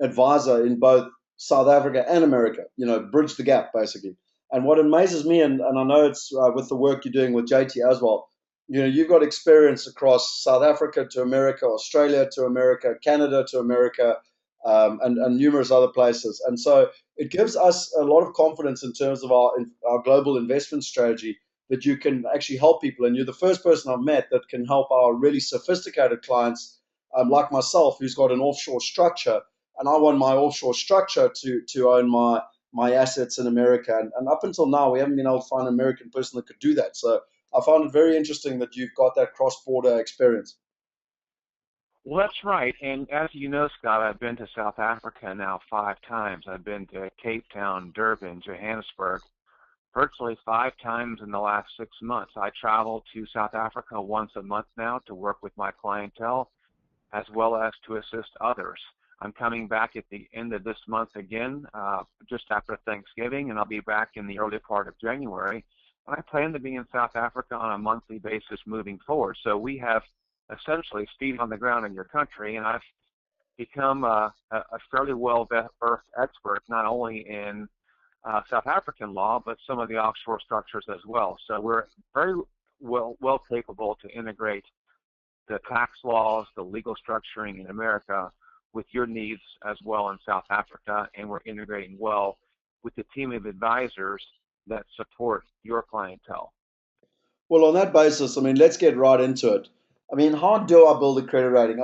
Speaker 1: advisor in both South Africa and America, bridge the gap, basically. And what amazes me, and I know it's with the work you're doing with JT as well, you've got experience across South Africa to America, Australia to America, Canada to America, and numerous other places. And so it gives us a lot of confidence in terms of our global investment strategy that you can actually help people. And you're the first person I've met that can help our really sophisticated clients, like myself, who's got an offshore structure. And I want my offshore structure to own my assets in America. And up until now, we haven't been able to find an American person that could do that. So I found it very interesting that you've got that cross-border experience.
Speaker 2: Well, that's right. And as you know, Scott, I've been to South Africa now 5 times. I've been to Cape Town, Durban, Johannesburg, virtually 5 times in the last 6 months. I travel to South Africa once a month now to work with my clientele, as well as to assist others. I'm coming back at the end of this month again, just after Thanksgiving, and I'll be back in the early part of January. And I plan to be in South Africa on a monthly basis moving forward. So we have essentially feet on the ground in your country, and I've become a fairly well-versed expert not only in South African law, but some of the offshore structures as well. So we're very well capable to integrate the tax laws, the legal structuring in America with your needs as well in South Africa, and we're integrating well with the team of advisors that support your clientele.
Speaker 1: Well, on that basis, let's get right into it. How do I build a credit rating?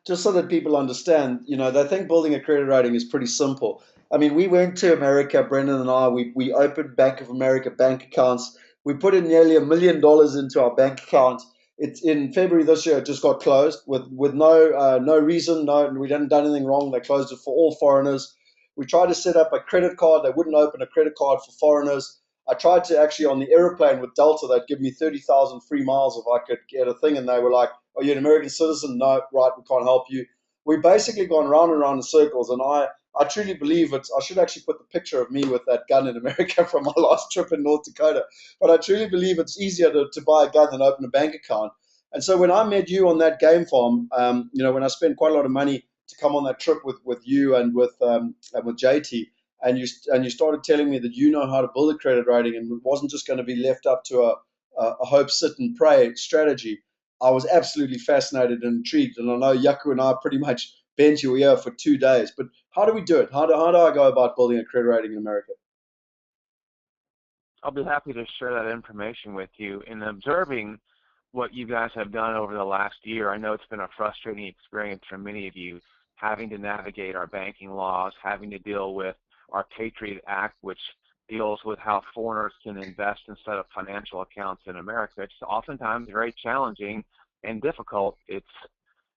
Speaker 1: Just so that people understand, they think building a credit rating is pretty simple. We went to America, Brendan and I, we opened Bank of America bank accounts. We put in nearly $1 million into our bank account. It's in February this year, it just got closed with no reason. We hadn't done anything wrong. They closed it for all foreigners. We tried to set up a credit card. They wouldn't open a credit card for foreigners. I tried to actually on the airplane with Delta, they'd give me 30,000 free miles if I could get a thing. And they were like, "Are you an American citizen?" "No." "Right, we can't help you." We've basically gone round and round in circles. And I truly believe I should actually put the picture of me with that gun in America from my last trip in North Dakota. But I truly believe it's easier to buy a gun than open a bank account. And so when I met you on that game farm, when I spent quite a lot of money to come on that trip with you and with JT, and you started telling me that you know how to build a credit rating and it wasn't just going to be left up to a hope, sit and pray strategy, I was absolutely fascinated and intrigued. And I know Yaku and I pretty much bent your ear for 2 days. But how do we do it? How do I go about building a credit rating in America?
Speaker 2: I'll be happy to share that information with you. In observing what you guys have done over the last year, I know it's been a frustrating experience for many of you, having to navigate our banking laws, having to deal with our Patriot Act, which deals with how foreigners can invest instead of financial accounts in America. It's oftentimes very challenging and difficult. It's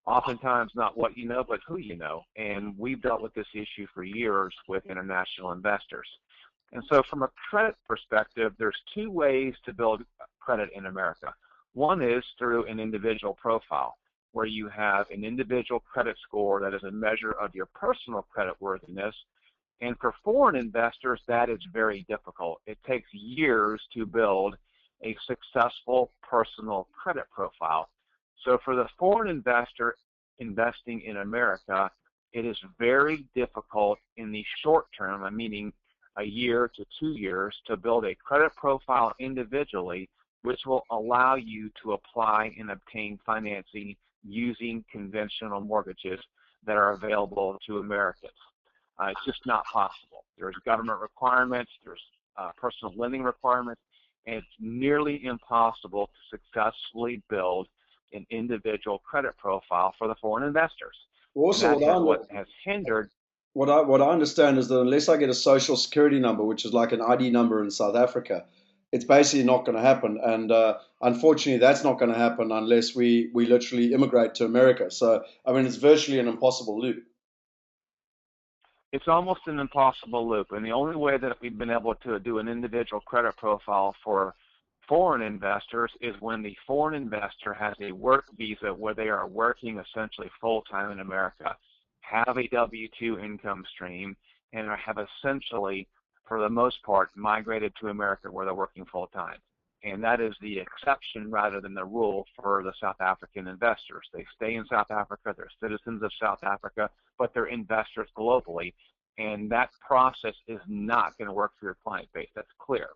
Speaker 2: oftentimes not what you know, but who you know. And we've dealt with this issue for years with international investors. And so from a credit perspective, there's 2 ways to build credit in America. One is through an individual profile, where you have an individual credit score that is a measure of your personal creditworthiness. And for foreign investors, that is very difficult. It takes years to build a successful personal credit profile. So for the foreign investor investing in America, it is very difficult in the short term, meaning a year to 2 years, to build a credit profile individually, which will allow you to apply and obtain financing using conventional mortgages that are available to Americans. It's just not possible. There's government requirements, there's personal lending requirements, and it's nearly impossible to successfully build an individual credit profile for the foreign investors.
Speaker 1: Also,
Speaker 2: What has hindered.
Speaker 1: What I understand is that unless I get a social security number, which is like an ID number in South Africa, it's basically not going to happen. And unfortunately, that's not going to happen unless we literally immigrate to America. So, I mean, it's virtually an impossible loop.
Speaker 2: It's almost an impossible loop. And the only way that we've been able to do an individual credit profile for foreign investors is when the foreign investor has a work visa where they are working essentially full-time in America, have a W-2 income stream, and have essentially, for the most part, migrated to America where they're working full-time. And that is the exception rather than the rule for the South African investors. They stay in South Africa, they're citizens of South Africa, but they're investors globally. And that process is not going to work for your client base. That's clear.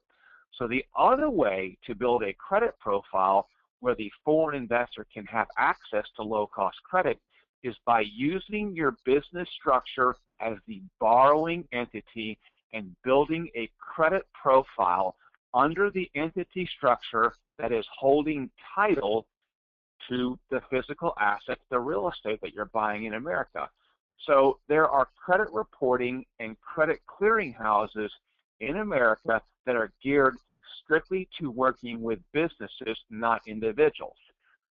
Speaker 2: So the other way to build a credit profile where the foreign investor can have access to low-cost credit is by using your business structure as the borrowing entity and building a credit profile under the entity structure that is holding title to the physical assets, the real estate that you're buying in America. So there are credit reporting and credit clearing houses in America that are geared strictly to working with businesses, not individuals.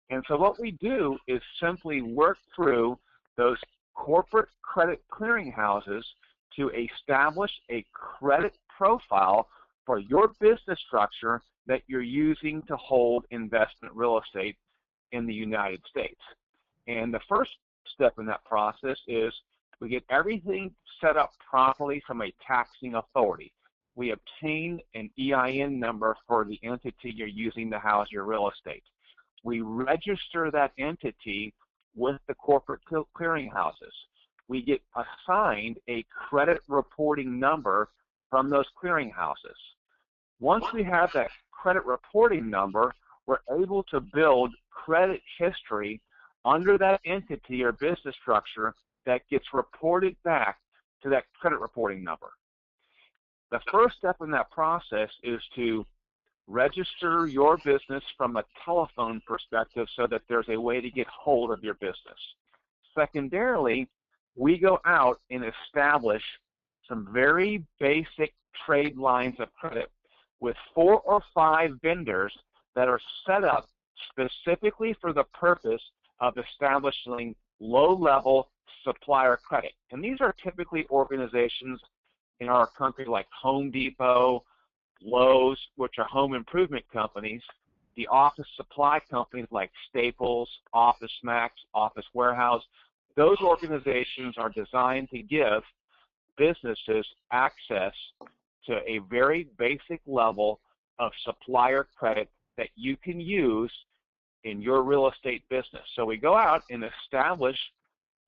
Speaker 2: And so what we do is simply work through those corporate credit clearing houses to establish a credit profile for your business structure that you're using to hold investment real estate in the United States. And the first step in that process is we get everything set up properly from a taxing authority. We obtain an EIN number for the entity you're using to house your real estate. We register that entity with the corporate clearinghouses. We get assigned a credit reporting number from those clearinghouses. Once we have that credit reporting number, we're able to build credit history under that entity or business structure that gets reported back to that credit reporting number. The first step in that process is to register your business from a telephone perspective so that there's a way to get hold of your business. Secondarily, we go out and establish some very basic trade lines of credit with 4 or 5 vendors that are set up specifically for the purpose of establishing low-level supplier credit. And these are typically organizations in our country like Home Depot, Lowe's, which are home improvement companies, the office supply companies like Staples, Office Max, Office Warehouse. Those organizations are designed to give businesses access to a very basic level of supplier credit that you can use in your real estate business. So we go out and establish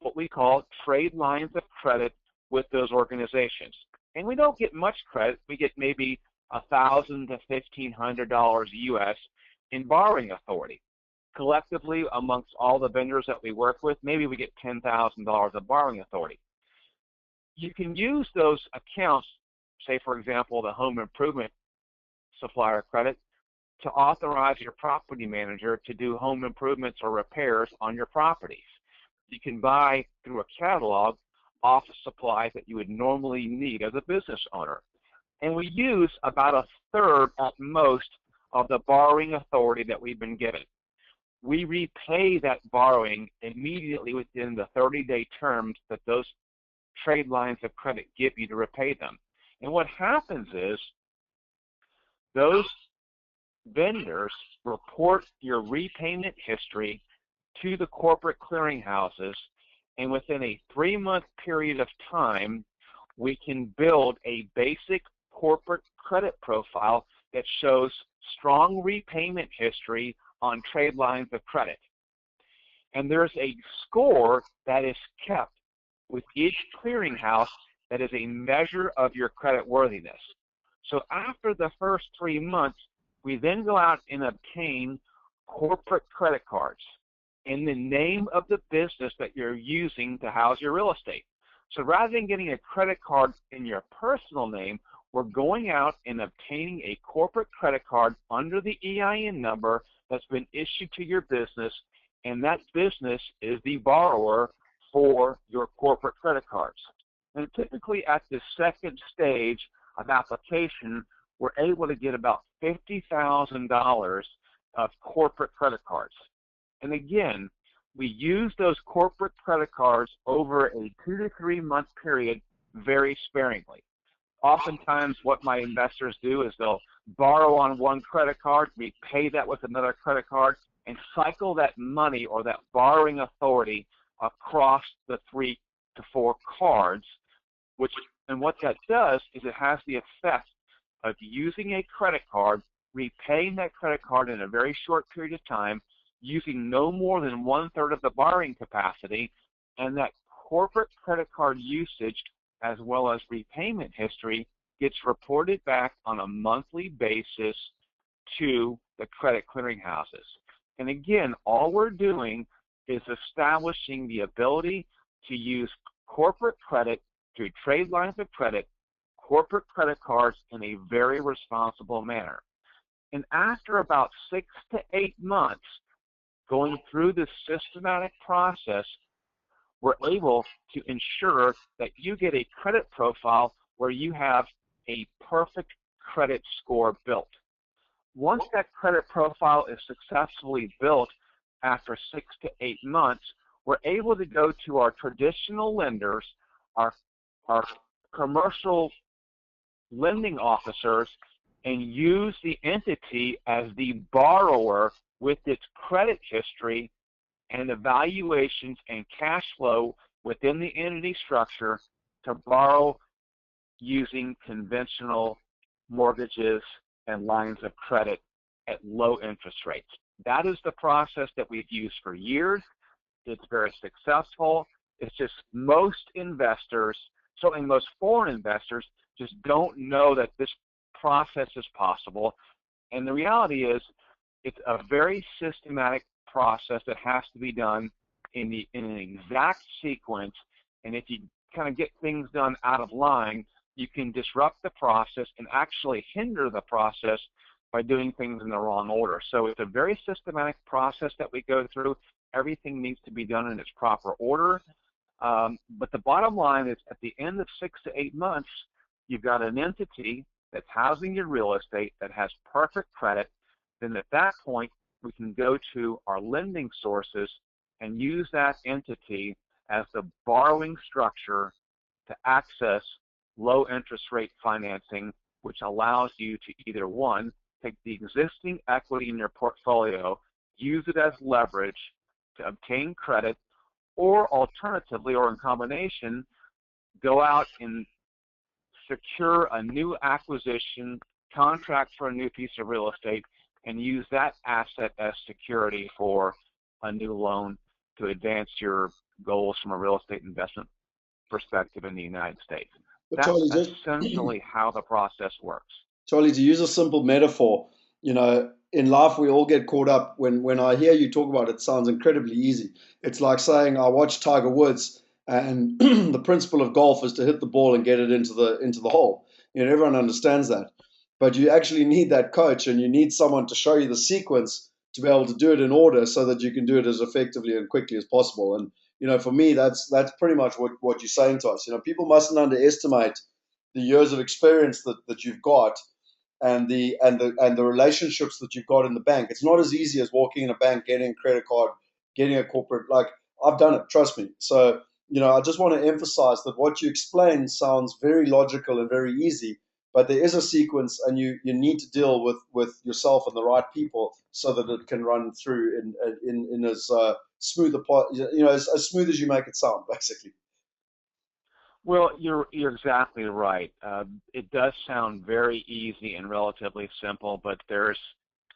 Speaker 2: what we call trade lines of credit with those organizations. And we don't get much credit. We get maybe $1,000 to $1,500 US in borrowing authority. Collectively, amongst all the vendors that we work with, maybe we get $10,000 of borrowing authority. You can use those accounts, say for example the home improvement supplier credit, to authorize your property manager to do home improvements or repairs on your properties. You can buy through a catalog office supplies that you would normally need as a business owner. And we use about 1/3 at most of the borrowing authority that we've been given. We repay that borrowing immediately within the 30-day terms that those trade lines of credit give you to repay them. And what happens is those vendors report your repayment history to the corporate clearinghouses, and within a 3-month period of time, we can build a basic corporate credit profile that shows strong repayment history on trade lines of credit. And there's a score that is kept with each clearinghouse that is a measure of your credit worthiness. So after the first 3 months, we then go out and obtain corporate credit cards in the name of the business that you're using to house your real estate. So rather than getting a credit card in your personal name, we're going out and obtaining a corporate credit card under the EIN number that's been issued to your business, and that business is the borrower for your corporate credit cards. And typically at the second stage of application, we're able to get about $50,000 of corporate credit cards. And again, we use those corporate credit cards over a 2 to 3 month period very sparingly. Oftentimes what my investors do is they'll borrow on one credit card, repay that with another credit card, and cycle that money or that borrowing authority across the 3 to 4 cards, and what that does is it has the effect of using a credit card, repaying that credit card in a very short period of time, using no more than 1/3 of the borrowing capacity, and that corporate credit card usage as well as repayment history gets reported back on a monthly basis to the credit clearinghouses. And again, all we're doing is establishing the ability to use corporate credit through trade lines of credit, corporate credit cards in a very responsible manner. And after about 6 to 8 months going through this systematic process, we're able to ensure that you get a credit profile where you have a perfect credit score built. Once that credit profile is successfully built after 6 to 8 months, we're able to go to our traditional lenders, our commercial lending officers, and use the entity as the borrower with its credit history and evaluations and cash flow within the entity structure to borrow using conventional mortgages and lines of credit at low interest rates. That is the process that we've used for years. It's very successful. It's just most investors, certainly most foreign investors, just don't know that this process is possible. And the reality is it's a very systematic process that has to be done in an exact sequence. And if you kind of get things done out of line, you can disrupt the process and actually hinder the process by doing things in the wrong order. So it's a very systematic process that we go through. Everything needs to be done in its proper order. But the bottom line is at the end of 6 to 8 months, you've got an entity that's housing your real estate that has perfect credit. Then at that point, we can go to our lending sources and use that entity as the borrowing structure to access low interest rate financing, which allows you to either, one, take the existing equity in your portfolio, use it as leverage to obtain credit, or alternatively, or in combination, go out and secure a new acquisition, contract for a new piece of real estate, and use that asset as security for a new loan to advance your goals from a real estate investment perspective in the United States. That's essentially how the process works.
Speaker 1: Charlie, to use a simple metaphor, in life we all get caught up. When I hear you talk about it, it sounds incredibly easy. It's like saying I watch Tiger Woods and the principle of golf is to hit the ball and get it into the hole. Everyone understands that. But you actually need that coach and you need someone to show you the sequence to be able to do it in order so that you can do it as effectively and quickly as possible. And for me, that's pretty much what you're saying to us. People mustn't underestimate the years of experience that you've got and the relationships that you've got in the bank. It's not as easy as walking in a bank, getting a credit card, getting a corporate. Like, I've done it, trust me. So, I just want to emphasize that what you explained sounds very logical and very easy, but there is a sequence, and you need to deal with yourself and the right people so that it can run through in as smooth as smooth as you make it sound, basically.
Speaker 2: Well, you're exactly right. It does sound very easy and relatively simple, but there's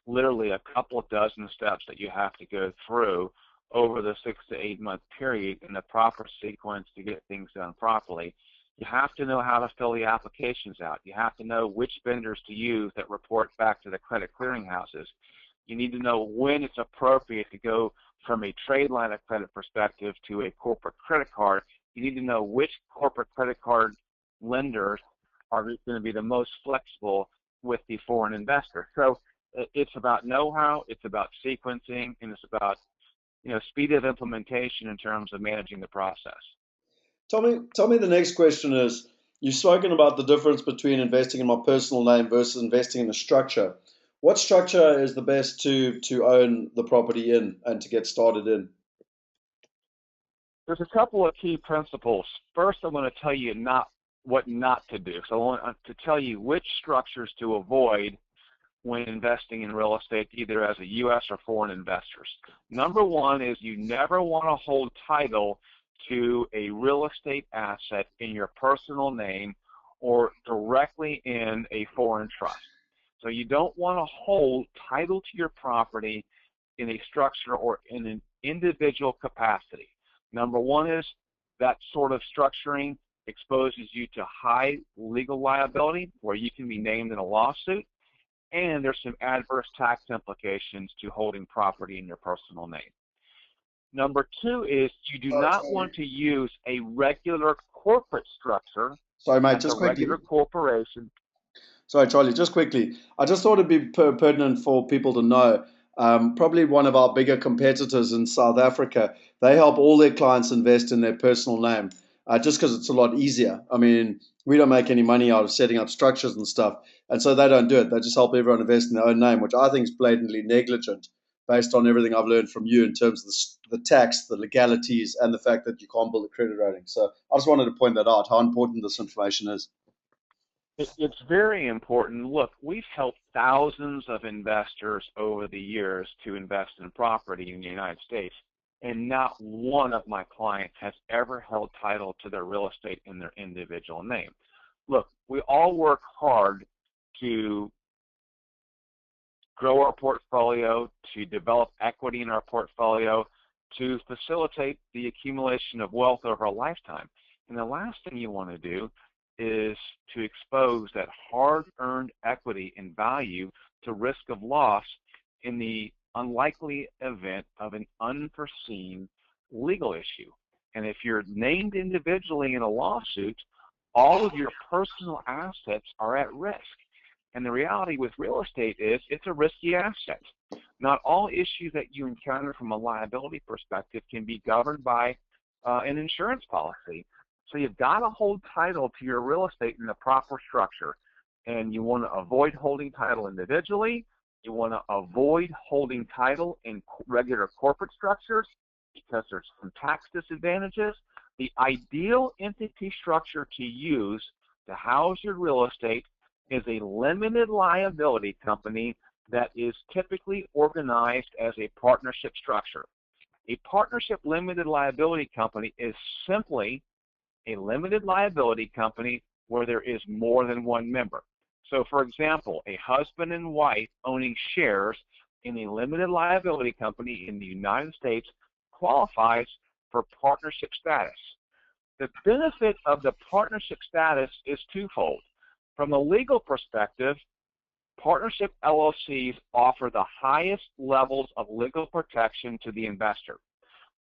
Speaker 2: literally a couple of dozen steps that you have to go through over the 6 to 8 month period in the proper sequence to get things done properly. You have to know how to fill the applications out. You have to know which vendors to use that report back to the credit clearinghouses. You need to know when it's appropriate to go from a trade line of credit perspective to a corporate credit card. You need to know which corporate credit card lenders are going to be the most flexible with the foreign investor. So it's about know-how, it's about sequencing, and it's about speed of implementation in terms of managing the process.
Speaker 1: Tell me the next question is, you've spoken about the difference between investing in my personal name versus investing in a structure. What structure is the best to own the property in and to get started in?
Speaker 2: There's a couple of key principles. First, I'm going to tell you what not to do. So I want to tell you which structures to avoid when investing in real estate, either as a U.S. or foreign investors. Number one is you never want to hold title to a real estate asset in your personal name or directly in a foreign trust. So you don't want to hold title to your property in a structure or in an individual capacity. Number one is that sort of structuring exposes you to high legal liability where you can be named in a lawsuit, and there's some adverse tax implications to holding property in your personal name. Number two is you do not want to use a regular corporate structure.
Speaker 1: Sorry, mate,
Speaker 2: as
Speaker 1: just
Speaker 2: a
Speaker 1: quickly.
Speaker 2: regular corporation.
Speaker 1: Sorry, Charlie, just quickly. I just thought it'd be pertinent for people to know. Probably one of our bigger competitors in South Africa, they help all their clients invest in their personal name, just because it's a lot easier. I mean, we don't make any money out of setting up structures and stuff, and so they don't do it. They just help everyone invest in their own name, which I think is blatantly negligent based on everything I've learned from you in terms of the tax, the legalities, and the fact that you can't build a credit rating. So I just wanted to point that out, how important this information is.
Speaker 2: It's very important. Look, we've helped thousands of investors over the years to invest in property in the United States, and not one of my clients has ever held title to their real estate in their individual name. Look, we all work hard to grow our portfolio, to develop equity in our portfolio, to facilitate the accumulation of wealth over a lifetime. And the last thing you want to do is to expose that hard-earned equity and value to risk of loss in the unlikely event of an unforeseen legal issue. And if you're named individually in a lawsuit, all of your personal assets are at risk. And the reality with real estate is it's a risky asset. Not all issues that you encounter from a liability perspective can be governed by an insurance policy. So you've got to hold title to your real estate in the proper structure. And you want to avoid holding title individually. You want to avoid holding title in regular corporate structures because there's some tax disadvantages. The ideal entity structure to use to house your real estate is a limited liability company that is typically organized as a partnership structure. A partnership limited liability company is simply a limited liability company where there is more than one member. So, for example, a husband and wife owning shares in a limited liability company in the United States qualifies for partnership status. The benefit of the partnership status is twofold. From a legal perspective, partnership LLCs offer the highest levels of legal protection to the investor.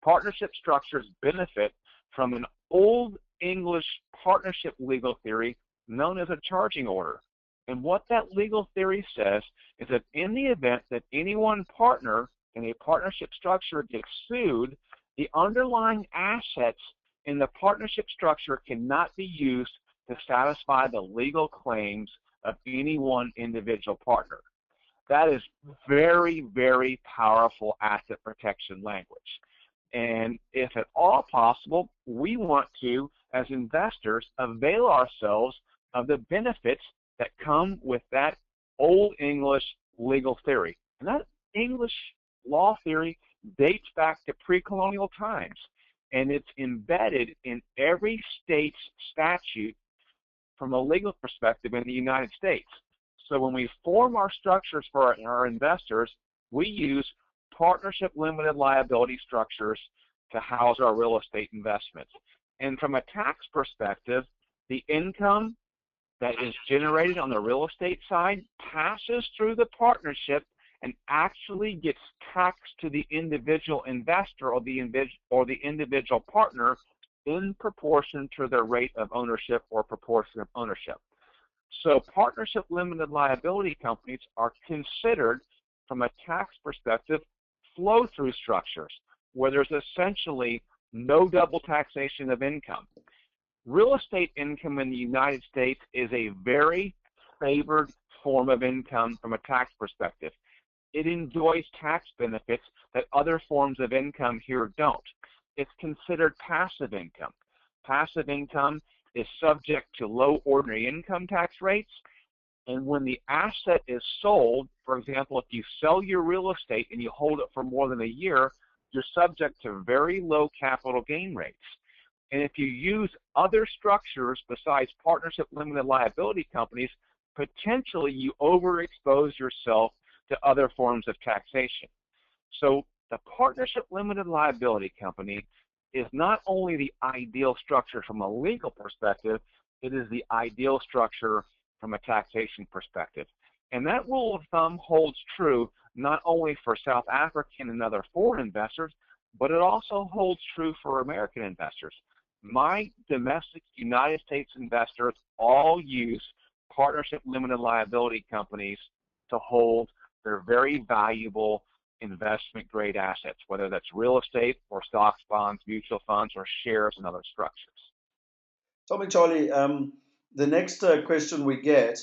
Speaker 2: Partnership structures benefit from an old English partnership legal theory known as a charging order. And what that legal theory says is that in the event that any one partner in a partnership structure gets sued, the underlying assets in the partnership structure cannot be used to satisfy the legal claims of any one individual partner. That is very, very powerful asset protection language. And if at all possible, we want to, as investors, avail ourselves of the benefits that come with that old English legal theory. And that English law theory dates back to pre-colonial times, and it's embedded in every state's statute from a legal perspective in the United States. So when we form our structures for our investors, we use partnership limited liability structures to house our real estate investments. And from a tax perspective, the income that is generated on the real estate side passes through the partnership and actually gets taxed to the individual investor or the individual partner in proportion to their rate of ownership or proportion of ownership. So partnership limited liability companies are considered, from a tax perspective, flow-through structures where there's essentially no double taxation of income. Real estate income in the United States is a very favored form of income from a tax perspective. It enjoys tax benefits that other forms of income here don't. It's considered passive income. Passive income is subject to low ordinary income tax rates, and when the asset is sold, for example, if you sell your real estate and you hold it for more than a year, you're subject to very low capital gain rates. And if you use other structures besides partnership limited liability companies, potentially you overexpose yourself to other forms of taxation. So the partnership limited liability company is not only the ideal structure from a legal perspective, it is the ideal structure from a taxation perspective. And that rule of thumb holds true not only for South African and other foreign investors, but it also holds true for American investors. My domestic United States investors all use partnership limited liability companies to hold their very valuable investment grade assets, whether that's real estate or stocks, bonds, mutual funds, or shares and other structures.
Speaker 1: Tell me, Charlie, the next question we get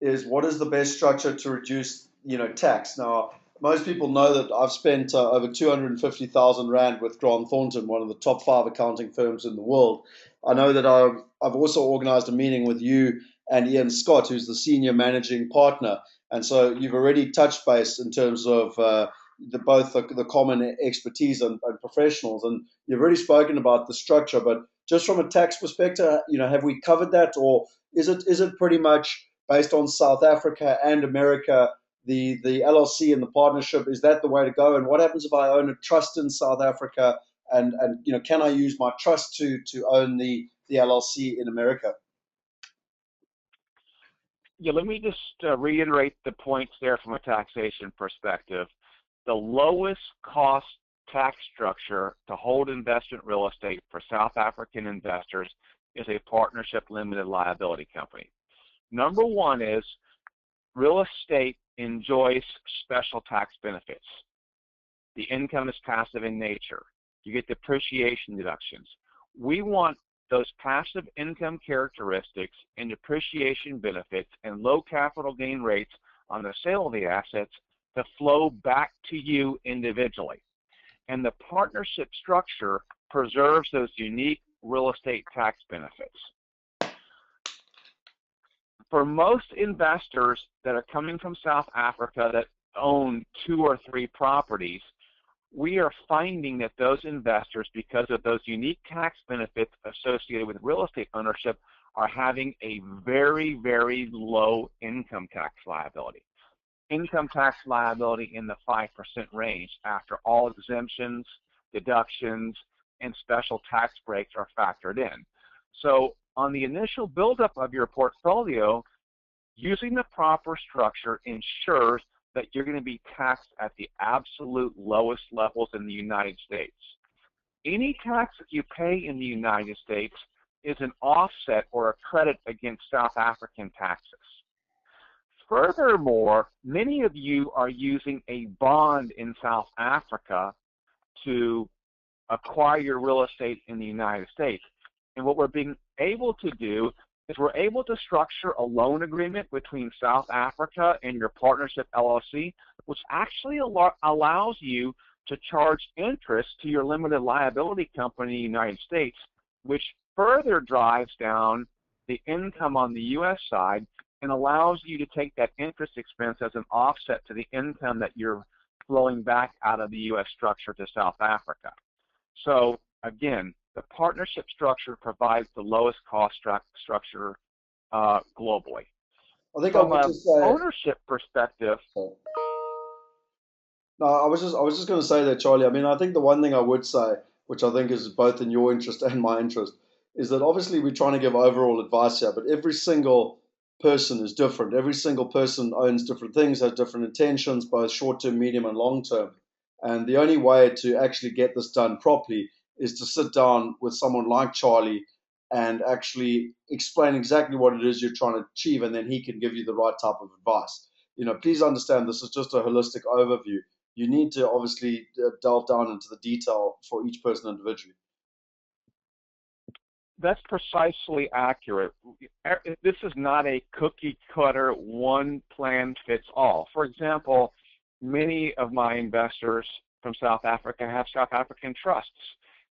Speaker 1: is, what is the best structure to reduce, tax? Now, most people know that I've spent over 250,000 Rand with Grant Thornton, one of the top 5 accounting firms in the world. I know that I've also organized a meeting with you and Ian Scott, who's the senior managing partner. And so you've already touched base in terms of both the common expertise and professionals. And you've already spoken about the structure, but just from a tax perspective, have we covered that, or is it pretty much based on South Africa and America? The LLC and the partnership, is that the way to go? And what happens if I own a trust in South Africa, and can I use my trust to own the LLC in America?
Speaker 2: Yeah, let me just reiterate the points there from a taxation perspective. The lowest cost tax structure to hold investment real estate for South African investors is a partnership limited liability company. Number one is real estate enjoys special tax benefits. The income is passive in nature. You get depreciation deductions. We want those passive income characteristics and depreciation benefits and low capital gain rates on the sale of the assets to flow back to you individually. And the partnership structure preserves those unique real estate tax benefits. For most investors that are coming from South Africa that own 2 or 3 properties, we are finding that those investors, because of those unique tax benefits associated with real estate ownership, are having a very, very low income tax liability. Income tax liability in the 5% range after all exemptions, deductions, and special tax breaks are factored in. So on the initial buildup of your portfolio, using the proper structure ensures that you're going to be taxed at the absolute lowest levels in the United States. Any tax that you pay in the United States is an offset or a credit against South African taxes. Furthermore, many of you are using a bond in South Africa to acquire your real estate in the United States. And what we're being able to do is we're able to structure a loan agreement between South Africa and your partnership LLC, which actually allows you to charge interest to your limited liability company in the United States, which further drives down the income on the U.S. side and allows you to take that interest expense as an offset to the income that you're flowing back out of the U.S. structure to South Africa. So again, the partnership structure provides the lowest cost structure globally.
Speaker 1: I think
Speaker 2: From
Speaker 1: I would
Speaker 2: an
Speaker 1: just say.
Speaker 2: ownership perspective,
Speaker 1: No, I was just going to say that, Charlie. I mean, I think the one thing I would say, which I think is both in your interest and my interest, is that obviously we're trying to give overall advice here, but every single person is different. Every single person owns different things, has different intentions, both short term, medium, and long term. And the only way to actually get this done properly is to sit down with someone like Charlie and actually explain exactly what it is you're trying to achieve, and then he can give you the right type of advice. Please understand this is just a holistic overview. You need to obviously delve down into the detail for each person individually.
Speaker 2: that's precisely accurate. This is not a cookie cutter, one plan fits all. For example, many of my investors from South Africa have South African trusts.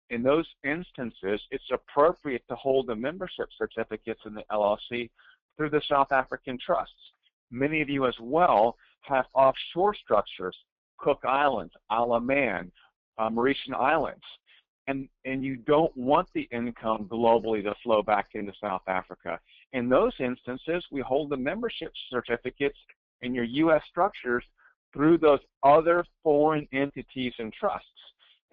Speaker 2: In those instances, it's appropriate to hold the membership certificates in the LLC through the South African trusts. Many of you as well have offshore structures, Cook Islands, Isle of Man, Mauritian Islands, and you don't want the income globally to flow back into South Africa. In those instances, we hold the membership certificates in your U.S. structures through those other foreign entities and trusts.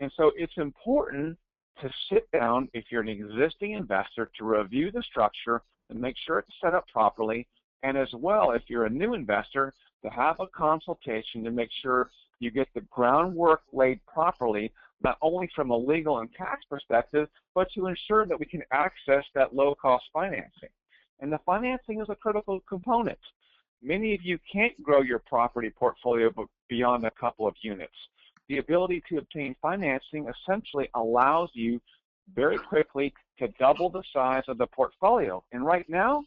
Speaker 2: And so it's important to sit down, if you're an existing investor, to review the structure and make sure it's set up properly, and as well, if you're a new investor, to have a consultation to make sure you get the groundwork laid properly, not only from a legal and tax perspective, but to ensure that we can access that low-cost financing. And the financing is a critical component. Many of you can't grow your property portfolio beyond a couple of units. The ability to obtain financing essentially allows you very quickly to double the size of the portfolio. And right now,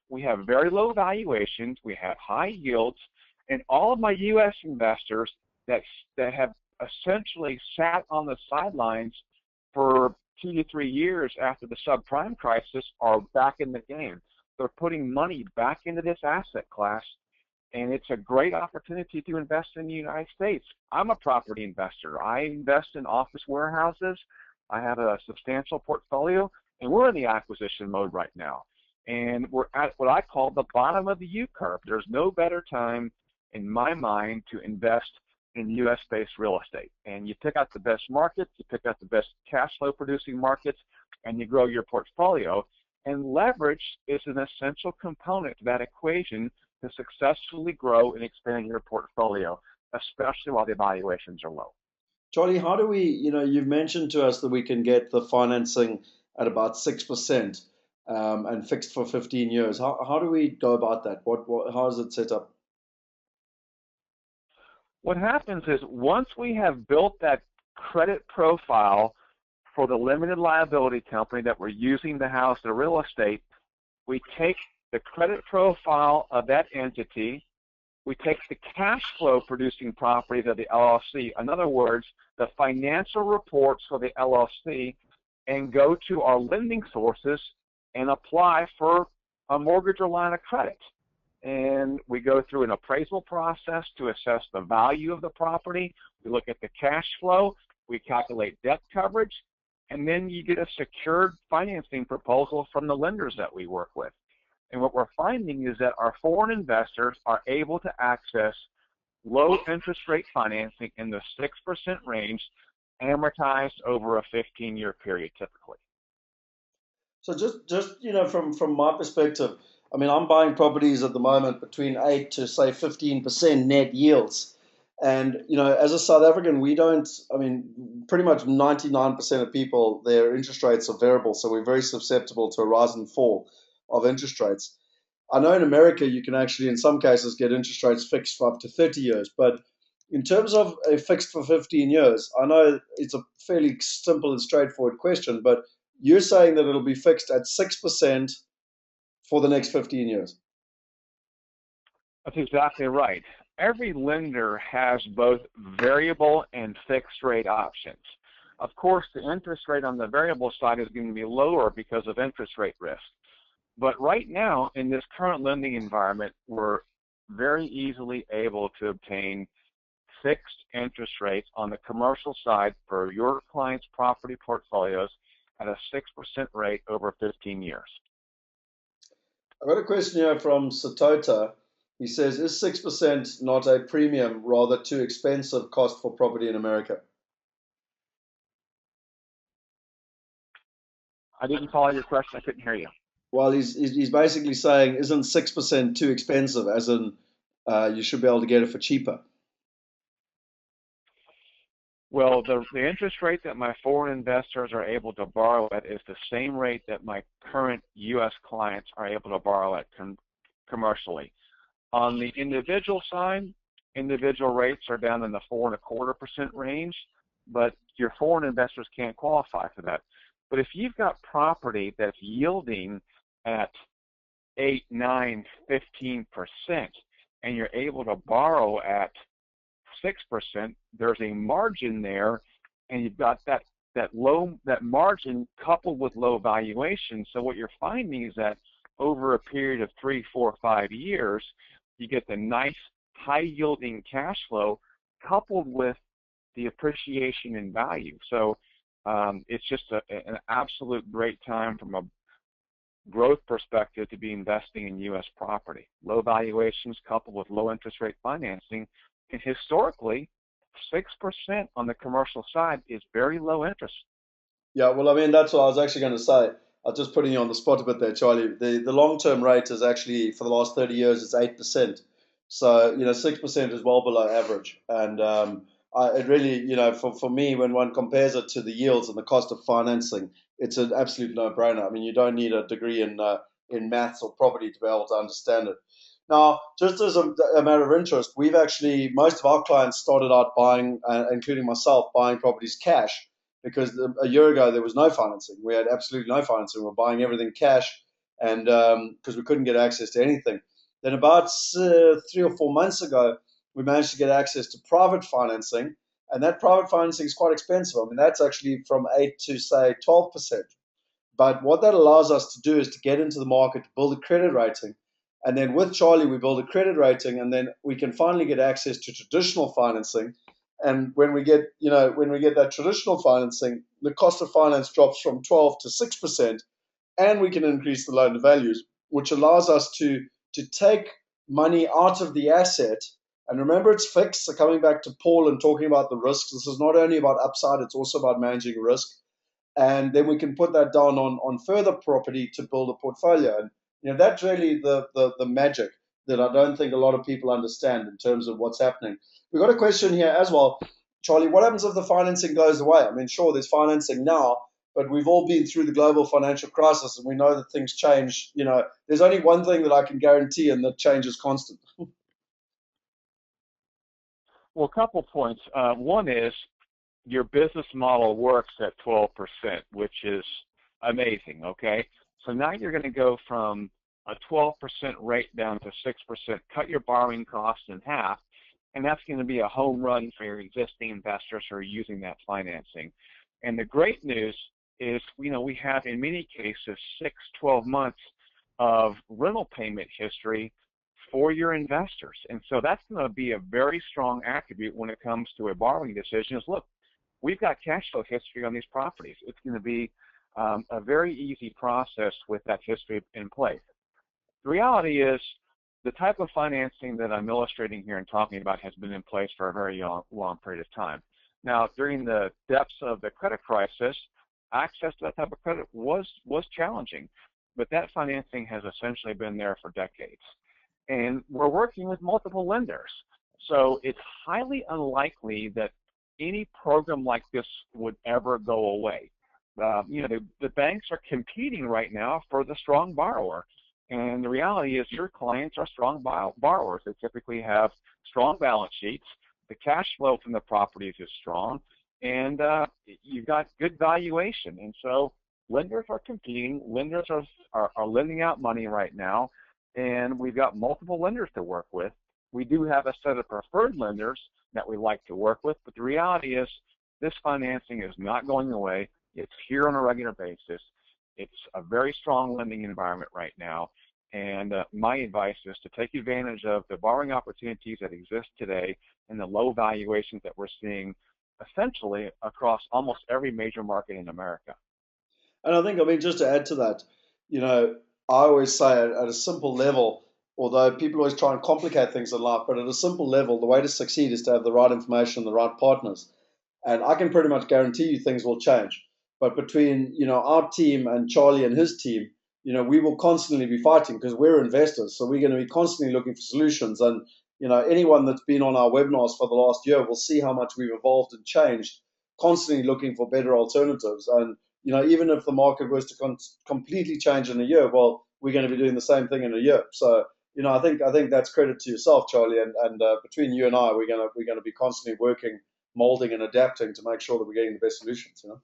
Speaker 2: we have very low valuations, we have high yields, and all of my U.S. investors that have essentially sat on the sidelines for 2 to 3 years after the subprime crisis are back in the game. They're putting money back into this asset class, and it's a great opportunity to invest in the United States. I'm a property investor. I invest in office warehouses. I have a substantial portfolio, and we're in the acquisition mode right now. And we're at what I call the bottom of the U-curve. There's no better time, in my mind, to invest in U.S.-based real estate. And you pick out the best markets, you pick out the best cash flow producing markets, and you grow your portfolio. And leverage is an essential component to that equation to successfully grow and expand your portfolio, especially while the valuations are low.
Speaker 1: Charlie, how do we, you've mentioned to us that we can get the financing at about 6% and fixed for 15 years. How do we go about that? How is it set up?
Speaker 2: What happens is once we have built that credit profile for the limited liability company that we're using to house the real estate, we take the credit profile of that entity, we take the cash flow producing properties of the LLC, in other words, the financial reports for the LLC, and go to our lending sources and apply for a mortgage or line of credit. And we go through an appraisal process to assess the value of the property. We look at the cash flow, we calculate debt coverage, and then you get a secured financing proposal from the lenders that we work with. And what we're finding is that our foreign investors are able to access low interest rate financing in the 6% range, amortized over a 15-year period typically.
Speaker 1: So just from my perspective, I mean, I'm buying properties at the moment between 8 to say 15% net yields. And, as a South African, we don't, I mean, pretty much 99% of people, their interest rates are variable. So we're very susceptible to a rise and fall of interest rates. I know in America, you can actually, in some cases, get interest rates fixed for up to 30 years. But in terms of a fixed for 15 years, I know it's a fairly simple and straightforward question, but you're saying that it'll be fixed at 6% for the next 15 years.
Speaker 2: That's exactly right. Every lender has both variable and fixed rate options. Of course, the interest rate on the variable side is going to be lower because of interest rate risk. But right now, in this current lending environment, we're very easily able to obtain fixed interest rates on the commercial side for your clients' property portfolios at a 6% rate over 15 years.
Speaker 1: I've got a question here from Satota. He says, is 6% not a premium, rather too expensive cost for property in America?
Speaker 2: I didn't follow your question. I couldn't hear you.
Speaker 1: Well, he's basically saying, isn't 6% too expensive, as in you should be able to get it for cheaper?
Speaker 2: Well, the interest rate that my foreign investors are able to borrow at is the same rate that my current U.S. clients are able to borrow at commercially. On the individual side, individual rates are down in the 4.25% range, but your foreign investors can't qualify for that. But if you've got property that's yielding at 8, 9, 15%, and you're able to borrow at 6%, there's a margin there, and you've got that margin coupled with low valuation. So what you're finding is that over a period of 3, 4, 5 years, you get the nice high-yielding cash flow coupled with the appreciation in value. So it's just an absolute great time from a growth perspective to be investing in U.S. property. Low valuations coupled with low interest rate financing. And historically, 6% on the commercial side is very low interest.
Speaker 1: Yeah, well, I mean, that's what I was actually going to say. I was just putting you on the spot a bit there, Charlie. The long-term rate is actually, for the last 30 years, it's 8%. So, 6% is well below average. And it really, for me, when one compares it to the yields and the cost of financing, it's an absolute no-brainer. I mean, you don't need a degree in maths or property to be able to understand it. Now, just as a matter of interest, we've actually, most of our clients started out buying, including myself, buying properties cash, because a year ago there was no financing. We had absolutely no financing. We were buying everything cash, and because we couldn't get access to anything. Then about 3 or 4 months ago, we managed to get access to private financing, and that private financing is quite expensive. I mean, that's actually from 8 to, say, 12%. But what that allows us to do is to get into the market, to build a credit rating. And then with Charlie, we build a credit rating, and then we can finally get access to traditional financing. And when we get that traditional financing, the cost of finance drops from 12 to 6%, and we can increase the loan to values, which allows us to take money out of the asset. And remember, it's fixed. So coming back to Paul and talking about the risks, this is not only about upside, it's also about managing risk. And then we can put that down on further property to build a portfolio. And that's really the magic that I don't think a lot of people understand in terms of what's happening. We've got a question here as well. Charlie, what happens if the financing goes away? I mean, sure, there's financing now, but we've all been through the global financial crisis, and we know that things change. There's only one thing that I can guarantee, and that change is constant.
Speaker 2: Well, a couple points. One is your business model works at 12%, which is amazing, okay? So now you're going to go from a 12% rate down to 6%, cut your borrowing costs in half, and that's going to be a home run for your existing investors who are using that financing. And the great news is, we have in many cases 6, 12 months of rental payment history for your investors. And so that's going to be a very strong attribute when it comes to a borrowing decision is, look, we've got cash flow history on these properties. It's going to be a very easy process with that history in place. The reality is the type of financing that I'm illustrating here and talking about has been in place for a very long period of time. Now, during the depths of the credit crisis, access to that type of credit was challenging, but that financing has essentially been there for decades. And we're working with multiple lenders. So it's highly unlikely that any program like this would ever go away. The banks are competing right now for the strong borrower. And the reality is your clients are strong borrowers. They typically have strong balance sheets. The cash flow from the properties is strong. And you've got good valuation. And so lenders are competing. Lenders are lending out money right now. And we've got multiple lenders to work with. We do have a set of preferred lenders that we like to work with. But the reality is this financing is not going away. It's here on a regular basis. It's a very strong lending environment right now. And my advice is to take advantage of the borrowing opportunities that exist today and the low valuations that we're seeing essentially across almost every major market in America.
Speaker 1: And I think, I mean, just to add to that, you know, I always say at a simple level, although people always try and complicate things in life, but at a simple level, the way to succeed is to have the right information and the right partners. And I can pretty much guarantee you things will change. But between, you know, our team and Charlie and his team, you know, we will constantly be fighting because we're investors. So we're going to be constantly looking for solutions. And, you know, anyone that's been on our webinars for the last year will see how much we've evolved and changed, constantly looking for better alternatives. And, you know, even if the market was to completely change in a year, well, we're going to be doing the same thing in a year. So, you know, I think that's credit to yourself, Charlie. And between you and I, we're gonna be constantly working, molding, and adapting to make sure that we're getting the best solutions. You know.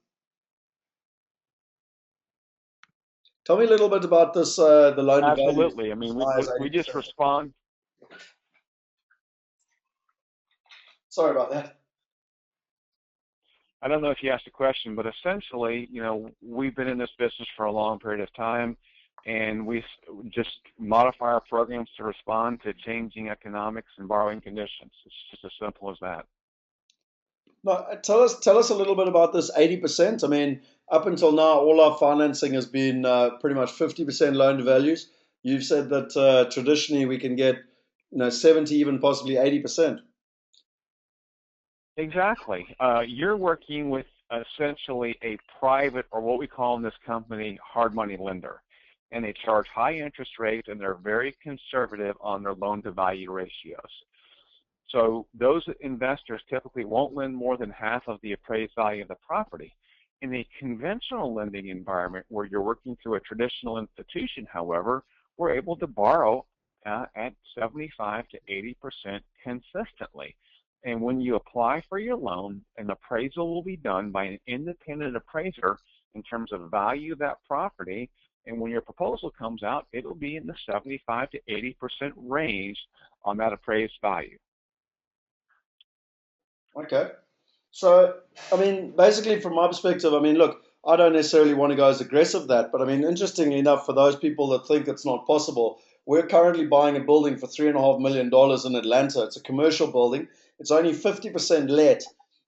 Speaker 1: Tell me a little bit about this, the loan to value
Speaker 2: Absolutely. I
Speaker 1: as
Speaker 2: mean,
Speaker 1: high as
Speaker 2: we just
Speaker 1: 80%.
Speaker 2: respond.
Speaker 1: Sorry about that.
Speaker 2: I don't know if you asked a question, but essentially, you know, we've been in this business for a long period of time, and we just modify our programs to respond to changing economics and borrowing conditions. It's just as simple as that.
Speaker 1: No, tell us a little bit about this 80%. I mean, up until now, all our financing has been pretty much 50% loan to values. You've said that traditionally we can get, you know, 70, even possibly 80%.
Speaker 2: Exactly. You're working with essentially a private, or what we call in this company, hard money lender. And they charge high interest rates, and they're very conservative on their loan to value ratios. So those investors typically won't lend more than half of the appraised value of the property. In a conventional lending environment where you're working through a traditional institution, however, we're able to borrow at 75 to 80% consistently. And when you apply for your loan, an appraisal will be done by an independent appraiser in terms of value of that property. And when your proposal comes out, it'll be in the 75 to 80% range on that appraised value.
Speaker 1: Okay. So, I mean, basically, from my perspective, I mean, look, I don't necessarily want to go as aggressive as that, but I mean, interestingly enough, for those people that think it's not possible, we're currently buying a building for $3.5 million in Atlanta. It's a commercial building. It's only 50% let,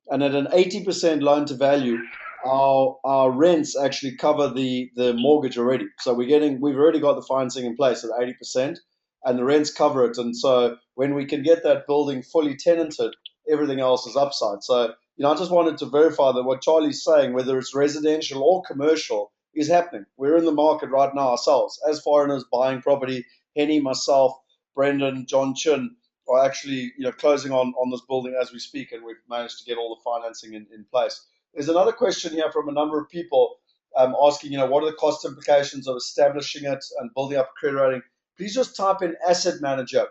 Speaker 1: and at an 80% loan to value, our rents actually cover the mortgage already. So we've already got the financing in place at 80%, and the rents cover it. And so when we can get that building fully tenanted, everything else is upside. So, you know, I just wanted to verify that what Charlie's saying, whether it's residential or commercial, is happening. We're in the market right now ourselves as foreigners buying property. Henny, myself, Brendan, John Chin are actually, you know, closing on this building as we speak, and we've managed to get all the financing in place. There's another question here from a number of people asking, you know, what are the cost implications of establishing it and building up a credit rating? Please just type in asset manager.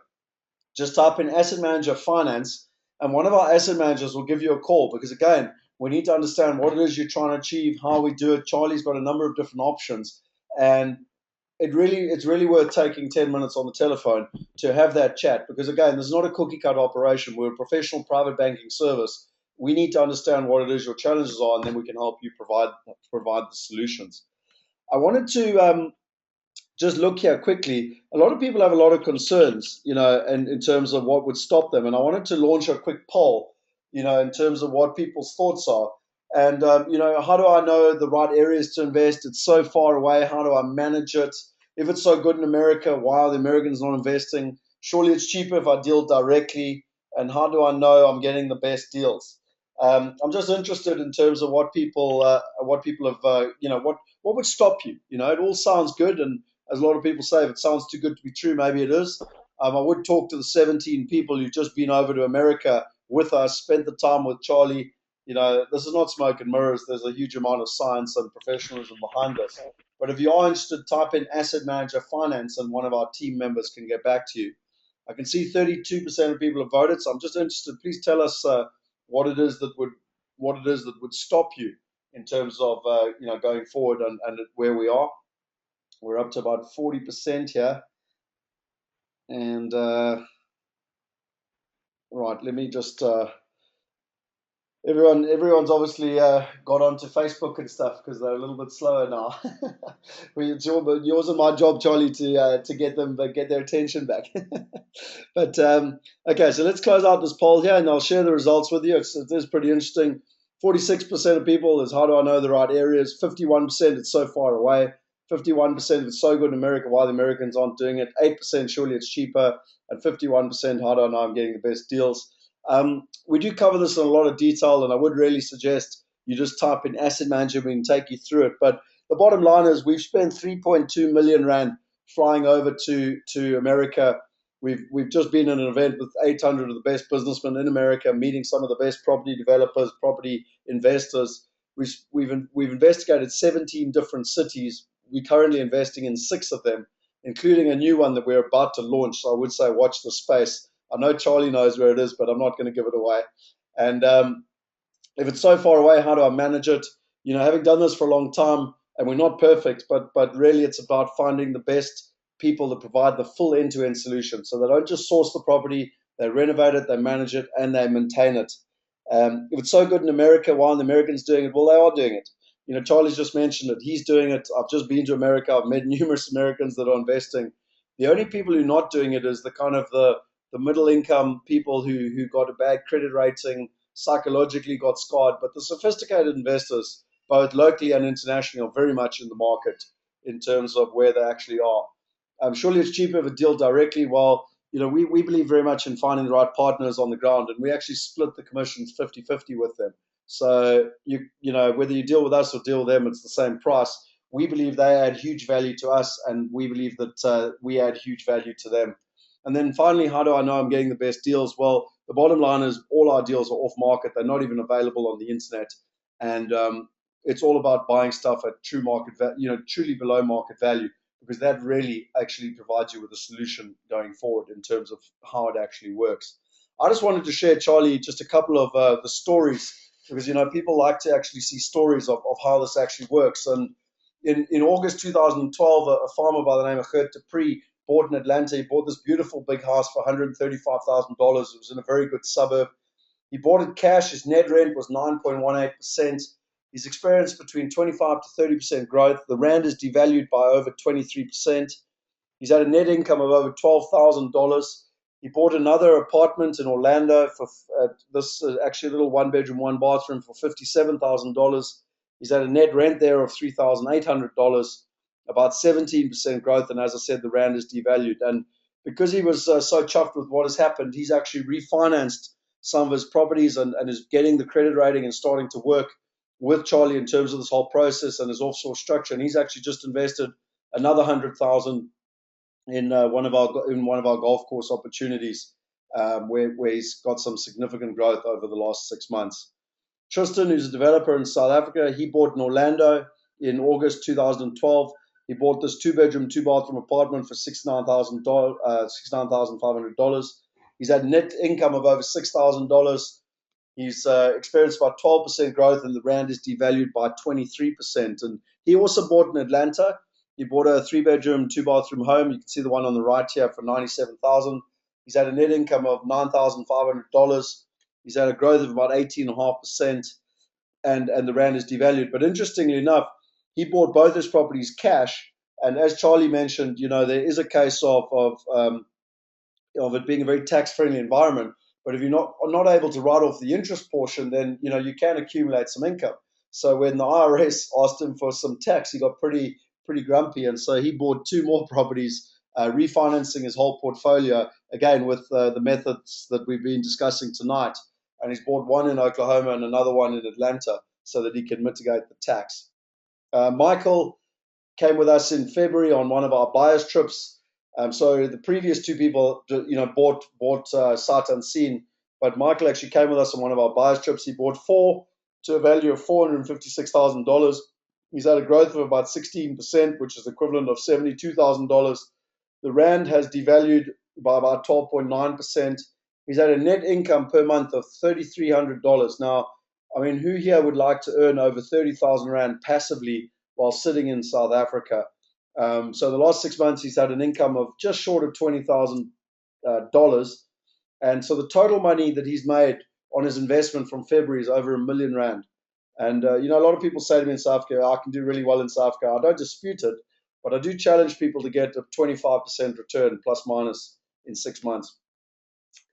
Speaker 1: Just type in asset manager finance, and one of our asset managers will give you a call, because again, we need to understand what it is you're trying to achieve, how we do it. Charlie's got a number of different options, and it's really worth taking 10 minutes on the telephone to have that chat, because again, this is not a cookie cutter operation. We're a professional private banking service. We need to understand what it is your challenges are, and then we can help you provide the solutions. I wanted to just look here quickly. A lot of people have a lot of concerns, you know, in terms of what would stop them. And I wanted to launch a quick poll, you know, in terms of what people's thoughts are. And, you know, how do I know the right areas to invest? It's so far away. How do I manage it? If it's so good in America, why are the Americans not investing? Surely it's cheaper if I deal directly. And how do I know I'm getting the best deals? I'm just interested in terms of what people have, you know, what would stop you? You know, it all sounds good, and as a lot of people say, if it sounds too good to be true, maybe it is. I would talk to the 17 people who've just been over to America with us, spent the time with Charlie. You know, this is not smoke and mirrors. There's a huge amount of science and professionalism behind this. But if you are interested, type in asset manager finance, and one of our team members can get back to you. I can see 32% of people have voted, so I'm just interested. Please tell us what it is that would stop you in terms of you know, going forward and, where we are. We're up to about 40% here. And right, let me just Everyone's obviously got onto Facebook and stuff because they're a little bit slower now. It's yours and my job, Charlie, to get their attention back. But okay, so let's close out this poll here, and I'll share the results with you. It is pretty interesting. 46% of people is how do I know the right areas? 51% it's so far away. 51% it's so good in America. Why the Americans aren't doing it? 8% surely it's cheaper, and 51% how do I know I'm getting the best deals? We do cover this in a lot of detail, and I would really suggest you just type in asset management. We can take you through it. But the bottom line is we've spent 3.2 million rand flying over to America. We've just been in an event with 800 of the best businessmen in America, meeting some of the best property developers, property investors. We've investigated 17 different cities. We're currently investing in 6 of them, including a new one that we're about to launch. So I would say watch the space. I know Charlie knows where it is, but I'm not going to give it away. And if it's so far away, how do I manage it? Having done this for a long time, and we're not perfect, but really it's about finding the best people that provide the full end-to-end solution. So they don't just source the property, they renovate it, they manage it, and they maintain it. If it's so good in America, why aren't the Americans doing it? Well, they are doing it. Charlie's just mentioned it. He's doing it. I've just been to America. I've met numerous Americans that are investing. The only people who are not doing it is the kind of the middle income people who got a bad credit rating, psychologically got scarred. But the sophisticated investors, both locally and internationally, are very much in the market in terms of where they actually are. Surely it's cheaper if a deal directly. Well, we believe very much in finding the right partners on the ground, and we actually split the commissions 50-50 with them. So whether you deal with us or deal with them, it's the same price. We believe they add huge value to us, and we believe that we add huge value to them. And then finally, how do I know I'm getting the best deals? Well, the bottom line is all our deals are off market. They're not even available on the internet. And it's all about buying stuff at true market value, truly below market value, because that really actually provides you with a solution going forward in terms of how it actually works. I just wanted to share, Charlie, just a couple of the stories, because people like to actually see stories of how this actually works. And in August 2012, a farmer by the name of Gert de Pre bought in Atlanta. He bought this beautiful big house for $135,000. It was in a very good suburb. He bought it cash. His net rent was 9.18%. He's experienced between 25 to 30% growth. The rand is devalued by over 23%. He's had a net income of over $12,000. He bought another apartment in Orlando for this actually a little 1-bedroom, 1-bathroom for $57,000. He's had a net rent there of $3,800, about 17% growth. And as I said, the rand is devalued. And because he was so chuffed with what has happened, he's actually refinanced some of his properties and is getting the credit rating and starting to work with Charlie in terms of this whole process and his offshore structure. And he's actually just invested another 100,000 in one of our golf course opportunities, where he's got some significant growth over the last 6 months. Tristan, who's a developer in South Africa, he bought in Orlando in August 2012. He bought this 2-bedroom, 2-bathroom apartment for $69,500. He's had net income of over $6,000. He's experienced about 12% growth, and the rand is devalued by 23%. And he also bought in Atlanta. He bought a 3-bedroom, 2-bathroom home. You can see the one on the right here for $97,000. He's had a net income of $9,500. He's had a growth of about 18.5%, and the rand is devalued. But interestingly enough, he bought both his properties cash. And as Charlie mentioned, there is a case of it being a very tax-friendly environment. But if you're not able to write off the interest portion, then you can accumulate some income. So when the IRS asked him for some tax, he got pretty grumpy, and so he bought 2 more properties, refinancing his whole portfolio again with the methods that we've been discussing tonight. And he's bought one in Oklahoma and another one in Atlanta so that he can mitigate the tax. Michael came with us in February on one of our buyers trips. So the previous 2 people, bought sight unseen, but Michael actually came with us on one of our buyers trips. He bought 4 to a value of $456,000. He's had a growth of about 16%, which is equivalent of $72,000. The rand has devalued by about 12.9%. He's had a net income per month of $3,300. Now, I mean, who here would like to earn over 30,000 rand passively while sitting in South Africa? So the last 6 months, he's had an income of just short of $20,000. And so the total money that he's made on his investment from February is over R1 million. And, a lot of people say to me in South Africa, I can do really well in South Africa. I don't dispute it, but I do challenge people to get a 25% return plus minus in 6 months.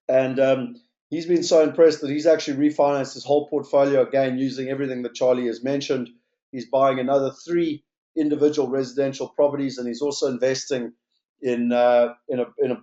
Speaker 1: And he's been so impressed that he's actually refinanced his whole portfolio again using everything that Charlie has mentioned. He's buying another 3 individual residential properties, and he's also investing in a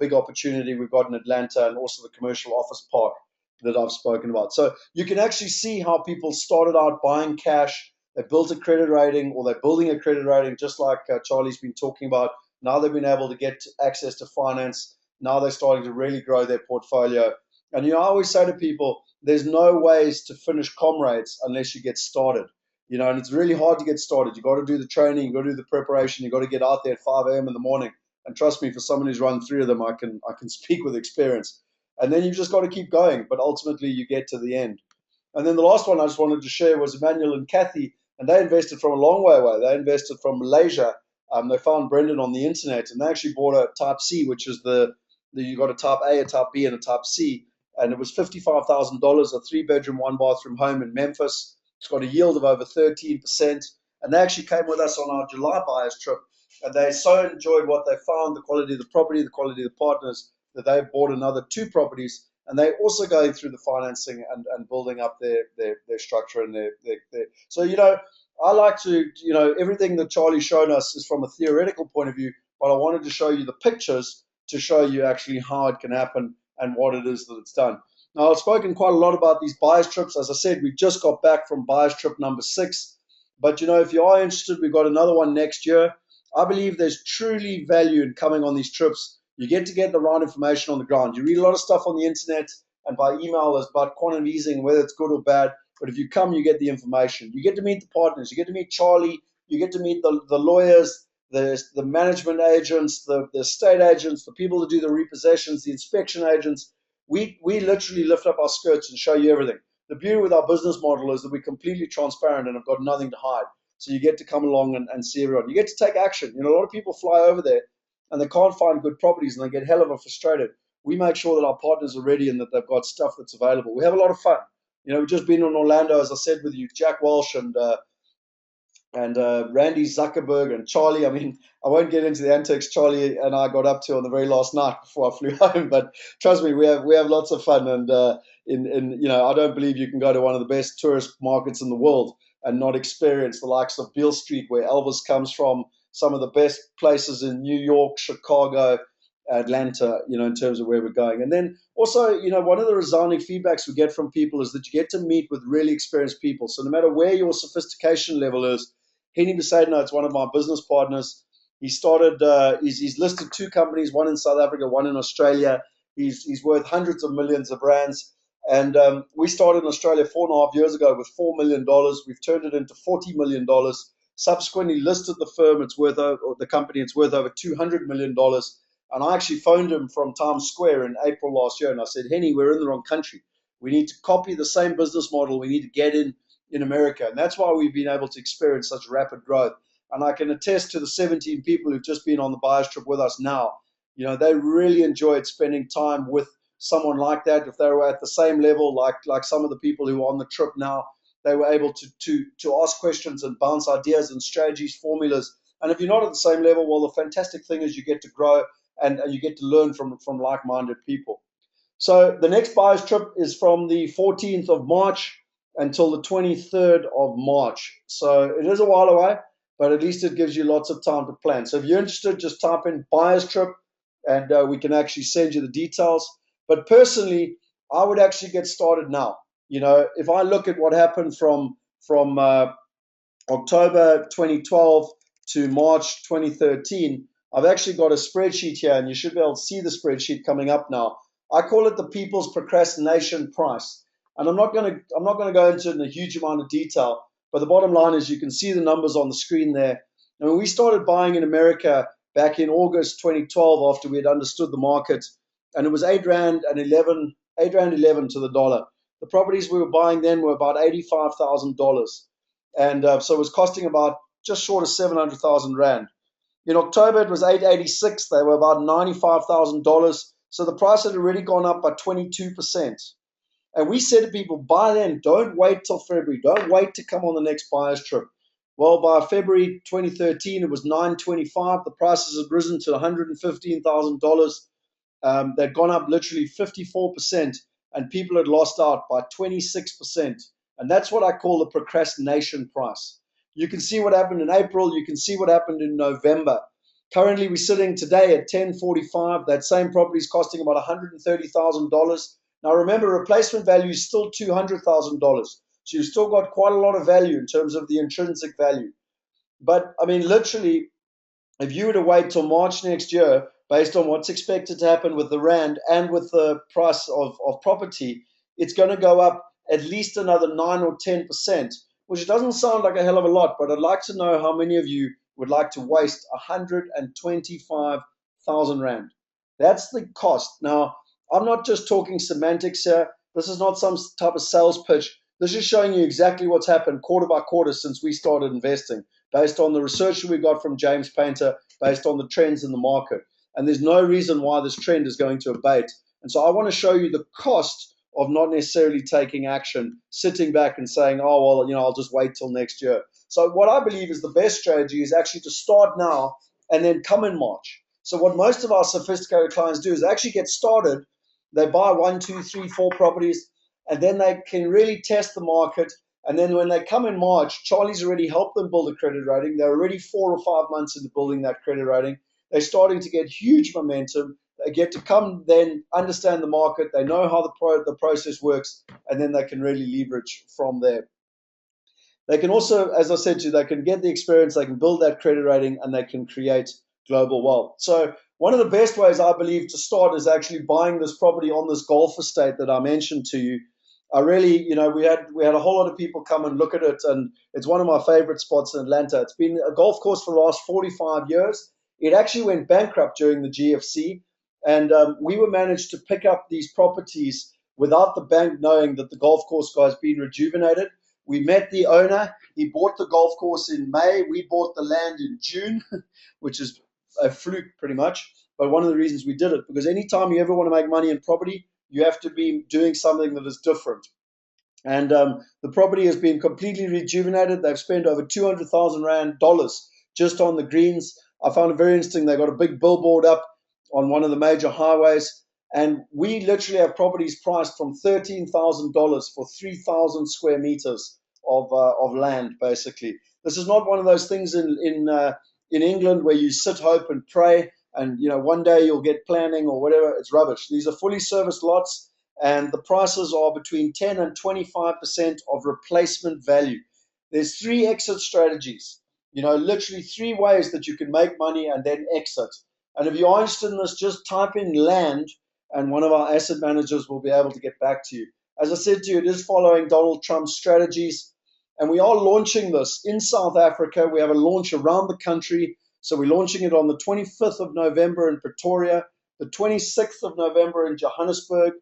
Speaker 1: big opportunity we've got in Atlanta, and also the commercial office park that I've spoken about. So you can actually see how people started out buying cash. They built a credit rating, or they're building a credit rating, just like Charlie's been talking about. Now they've been able to get access to finance. Now they're starting to really grow their portfolio. And I always say to people, there's no ways to finish comrades unless you get started. And it's really hard to get started. You've got to do the training, you've got to do the preparation, you've got to get out there at 5 a.m. in the morning. And trust me, for someone who's run 3 of them, I can speak with experience. And then you've just got to keep going, but ultimately you get to the end. And then the last one I just wanted to share was Emmanuel and Kathy, and they invested from a long way away. They invested from Malaysia. They found Brendan on the internet, and they actually bought a Type C, which is you got a Type A, a Type B, and a Type C. And it was $55,000, a 3-bedroom, 1-bathroom home in Memphis. It's got a yield of over 13%. And they actually came with us on our July buyers trip. And they so enjoyed what they found, the quality of the property, the quality of the partners, that they bought another 2 properties. And they're also going through the financing and building up their structure and their. So, I like to, everything that Charlie's shown us is from a theoretical point of view, but I wanted to show you the pictures to show you actually how it can happen and what it is that it's done. Now, I've spoken quite a lot about these buyers trips. As I said, we just got back from buyers trip number 6. But, if you are interested, we've got another one next year. I believe there's truly value in coming on these trips. You get to get the right information on the ground. You read a lot of stuff on the internet and by email about quantum easing, whether it's good or bad. But if you come, you get the information. You get to meet the partners. You get to meet Charlie. You get to meet the lawyers, the management agents, the estate agents, the people that do the repossessions, the inspection agents. We literally lift up our skirts and show you everything. The beauty with our business model is that we're completely transparent and have got nothing to hide. So you get to come along and see everyone. You get to take action. A lot of people fly over there and they can't find good properties and they get hell of a frustrated. We make sure that our partners are ready and that they've got stuff that's available. We have a lot of fun. We've just been in Orlando, as I said, with you, Jack Walsh and Randy Zuckerberg and Charlie. I mean, I won't get into the antics Charlie and I got up to on the very last night before I flew home, but trust me, we have lots of fun. And I don't believe you can go to one of the best tourist markets in the world and not experience the likes of Beale Street, where Elvis comes from, some of the best places in New York, Chicago, Atlanta, in terms of where we're going. And then also, one of the resounding feedbacks we get from people is that you get to meet with really experienced people. So no matter where your sophistication level is, Henny Besaidno, it's one of my business partners. He started, he's listed 2 companies, one in South Africa, one in Australia. He's worth hundreds of millions of rands. And we started in Australia 4.5 years ago with $4 million. We've turned it into $40 million. Subsequently listed the firm. It's worth over $200 million. And I actually phoned him from Times Square in April last year, and I said, Henny, we're in the wrong country. We need to copy the same business model. We need to get in America. And that's why we've been able to experience such rapid growth. And I can attest to the 17 people who've just been on the buyers trip with us now. They really enjoyed spending time with someone like that. If they were at the same level, like some of the people who are on the trip now, they were able to ask questions and bounce ideas and strategies, formulas. And if you're not at the same level, well, the fantastic thing is you get to grow and you get to learn from like-minded people. So the next buyers trip is from the 14th of March until the 23rd of March. So it is a while away, but at least it gives you lots of time to plan. So if you're interested, just type in buyers trip and we can actually send you the details. But personally, I would actually get started now. If I look at what happened from October 2012 to March 2013, I've actually got a spreadsheet here, and you should be able to see the spreadsheet coming up now. I call it the people's procrastination price. And I'm not going to go into it in a huge amount of detail, but the bottom line is you can see the numbers on the screen there. And when we started buying in America back in August 2012, after we had understood the market, and it was R8.11 to the dollar. The properties we were buying then were about $85,000. And so it was costing about just short of 700,000 Rand. In October, it was $886. They were about $95,000. So the price had already gone up by 22%. And we said to people, buy then, don't wait till February. Don't wait to come on the next buyer's trip. Well, by February 2013, it was 925. The prices had risen to $115,000. They'd gone up literally 54%, and people had lost out by 26%. And that's what I call the procrastination price. You can see what happened in April. You can see what happened in November. Currently, we're sitting today at 1045. That same property is costing about $130,000. Now, remember, replacement value is still $200,000. So you've still got quite a lot of value in terms of the intrinsic value. But, I mean, literally, if you were to wait till March next year, based on what's expected to happen with the rand and with the price of property, it's going to go up at least another 9 or 10%, which doesn't sound like a hell of a lot, but I'd like to know how many of you would like to waste 125,000 rand. That's the cost. Now, I'm not just talking semantics here. This is not some type of sales pitch. This is showing you exactly what's happened quarter by quarter since we started investing, based on the research that we got from James Painter, based on the trends in the market. And there's no reason why this trend is going to abate. And so I want to show you the cost of not necessarily taking action, sitting back and saying, oh, well, I'll just wait till next year. So what I believe is the best strategy is actually to start now and then come in March. So what most of our sophisticated clients do is actually get started. They buy 1, 2, 3, 4 properties, and then they can really test the market. And then when they come in March, Charlie's already helped them build a credit rating. They're already 4 or 5 months into building that credit rating. They're starting to get huge momentum. They get to come then understand the market. They know how the process works, and then they can really leverage from there. They can also, as I said to you, they can get the experience, they can build that credit rating, and they can create global wealth. So one of the best ways I believe to start is actually buying this property on this golf estate that I mentioned to you. I really, we had a whole lot of people come and look at it, and it's one of my favorite spots in Atlanta. It's been a golf course for the last 45 years. It actually went bankrupt during the GFC, and we were managed to pick up these properties without the bank knowing that the golf course has been rejuvenated. We met the owner. He bought the golf course in May. We bought the land in June, which is a fluke pretty much. But one of the reasons we did it, because anytime you ever want to make money in property, you have to be doing something that is different. And the property has been completely rejuvenated. They've spent over 200,000 Rand dollars just on the greens. I found it very interesting. They got a big billboard up on one of the major highways. And we literally have properties priced from $13,000 for 3,000 square meters of land, basically. This is not one of those things in England where you sit, hope, and pray, and one day you'll get planning or whatever. It's rubbish. These are fully serviced lots, and the prices are between 10 and 25% of replacement value. There's 3 exit strategies. Literally 3 ways that you can make money and then exit. And if you're interested in this, just type in land, and one of our asset managers will be able to get back to you. As I said to you, it is following Donald Trump's strategies, and we are launching this in South Africa. We have a launch around the country, so we're launching it on the 25th of November in Pretoria, the 26th of November in Johannesburg,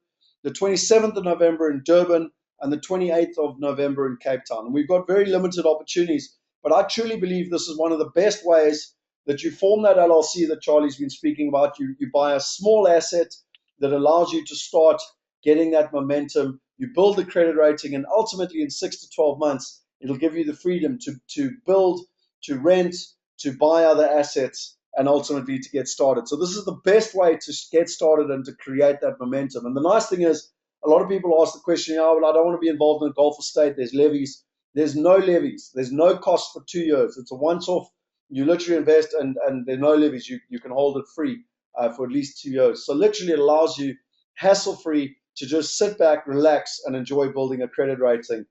Speaker 1: the 27th of November in Durban, and the 28th of November in Cape Town. And we've got very limited opportunities, but I truly believe this is one of the best ways that you form that LLC that Charlie's been speaking about. You buy a small asset that allows you to start getting that momentum. You build the credit rating, and ultimately in 6 to 12 months, it'll give you the freedom to build, to rent, to buy other assets, and ultimately to get started. So this is the best way to get started and to create that momentum. And the nice thing is, a lot of people ask the question, well, I don't want to be involved in a golf estate. There's levies. There's no levies. There's no cost for 2 years. It's a once-off. You literally invest, and there are no levies. You can hold it free for at least 2 years. So literally it allows you hassle-free to just sit back, relax, and enjoy building a credit rating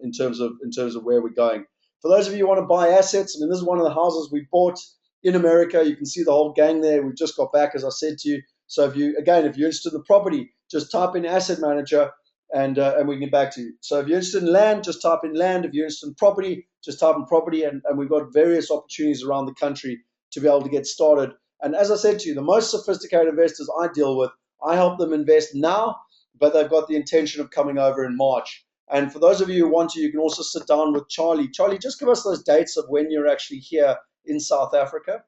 Speaker 1: in terms of where we're going. For those of you who want to buy assets, this is one of the houses we bought in America. You can see the whole gang there. We've just got back, as I said to you. So if you're interested in the property, just type in asset manager, and we can get back to you. So if you're interested in land, just type in land. If you're interested in property, just type in property, and we've got various opportunities around the country to be able to get started. And as I said to you, the most sophisticated investors I deal with, I help them invest now, but they've got the intention of coming over in March. And for those of you who want to, you can also sit down with Charlie. Charlie, just give us those dates of when you're actually here in South Africa.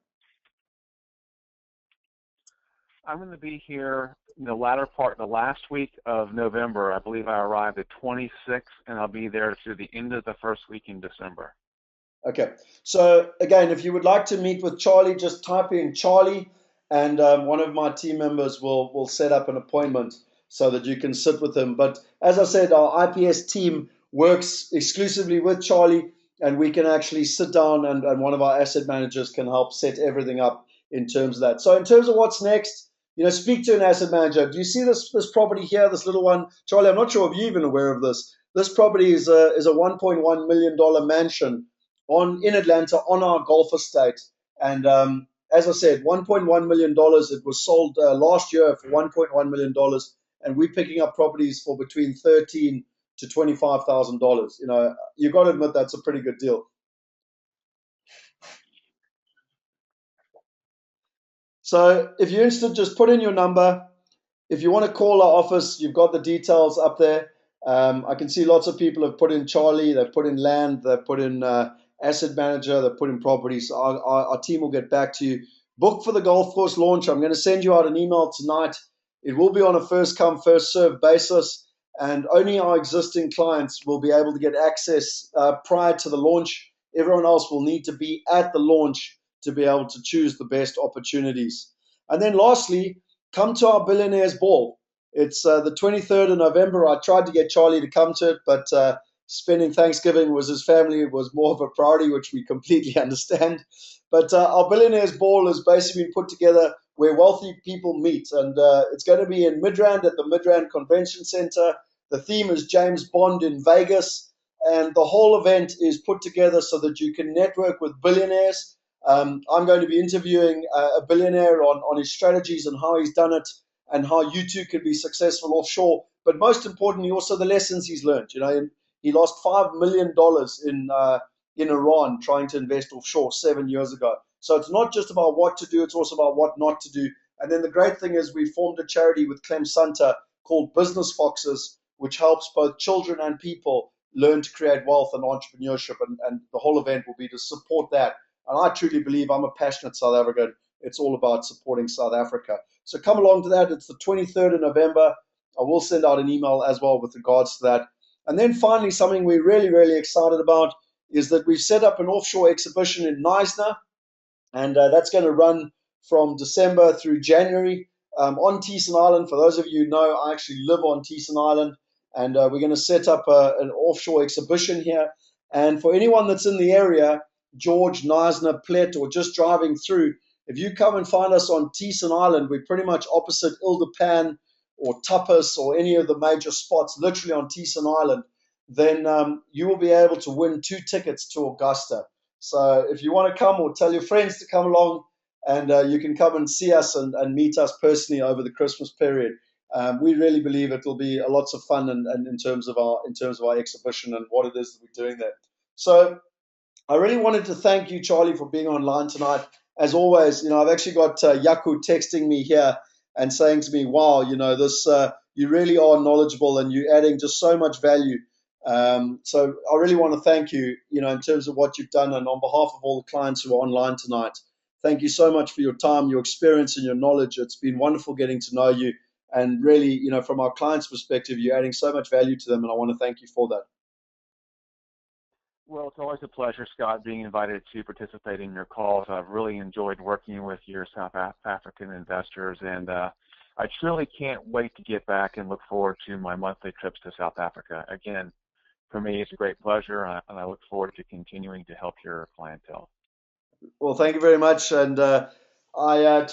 Speaker 2: I'm going to be here in the latter part, the last week of November. I believe I arrive the 26th, and I'll be there through the end of the first week in December.
Speaker 1: Okay. So again, if you would like to meet with Charlie, just type in Charlie, and one of my team members will set up an appointment so that you can sit with him. But as I said, our IPS team works exclusively with Charlie, and we can actually sit down and one of our asset managers can help set everything up in terms of that. So in terms of what's next, speak to an asset manager. Do you see this property here, this little one? Charlie, I'm not sure if you're even aware of this. This property is a $1.1 million mansion in Atlanta on our Golf estate. And as I said, $1.1 million. It was sold last year for $1.1 million. And we're picking up properties for between $13,000 to $25,000. You've got to admit that's a pretty good deal. So if you're interested, just put in your number. If you want to call our office, you've got the details up there. I can see lots of people have put in Charlie, they've put in land, they've put in asset manager, they've put in properties. So our team will get back to you. Book for the golf course launch. I'm going to send you out an email tonight. It will be on a first come, first served basis, and only our existing clients will be able to get access prior to the launch. Everyone else will need to be at the launch to be able to choose the best opportunities. And then lastly, come to our Billionaires Ball. It's the 23rd of November. I tried to get Charlie to come to it, but spending Thanksgiving with his family was more of a priority, which we completely understand. But our Billionaires Ball has basically been put together where wealthy people meet. And it's going to be in Midrand at the Midrand Convention Center. The theme is James Bond in Vegas. And the whole event is put together so that you can network with billionaires. I'm going to be interviewing a billionaire on his strategies and how he's done it and how you too can be successful offshore. But most importantly, also the lessons he's learned. He lost $5 million in Iran trying to invest offshore 7 years ago. So it's not just about what to do, it's also about what not to do. And then the great thing is we formed a charity with Clem Santa called Business Foxes, which helps both children and people learn to create wealth and entrepreneurship. And the whole event will be to support that. And I truly believe, I'm a passionate South African. It's all about supporting South Africa. So come along to that. It's the 23rd of November. I will send out an email as well with regards to that. And then finally, something we're really, really excited about is that we've set up an offshore exhibition in Knysna. And that's going to run from December through January on Teeson Island. For those of you who know, I actually live on Teeson Island. And we're going to set up an offshore exhibition here. And for anyone that's in the area, George, Knysna, Plet, or just driving through, if you come and find us on Teeson Island, we're pretty much opposite Ildepan or Tapas or any of the major spots, literally on Teeson Island, then you will be able to win 2 tickets to Augusta. So if you want to come, or tell your friends to come along, and you can come and see us and meet us personally over the Christmas period. We really believe it will be lots of fun and in terms of our exhibition and what it is that we're doing there. So I really wanted to thank you, Charlie, for being online tonight. As always, I've actually got Yaku texting me here and saying to me, wow, this you really are knowledgeable and you're adding just so much value. So I really want to thank you, in terms of what you've done, and on behalf of all the clients who are online tonight, thank you so much for your time, your experience, and your knowledge. It's been wonderful getting to know you. And really, from our clients' perspective, you're adding so much value to them, and I want to thank you for that.
Speaker 2: Well, it's always a pleasure, Scott, being invited to participate in your calls. I've really enjoyed working with your South African investors, and I truly can't wait to get back and look forward to my monthly trips to South Africa. Again, for me, it's a great pleasure, and I look forward to continuing to help your clientele.
Speaker 1: Well, thank you very much. And to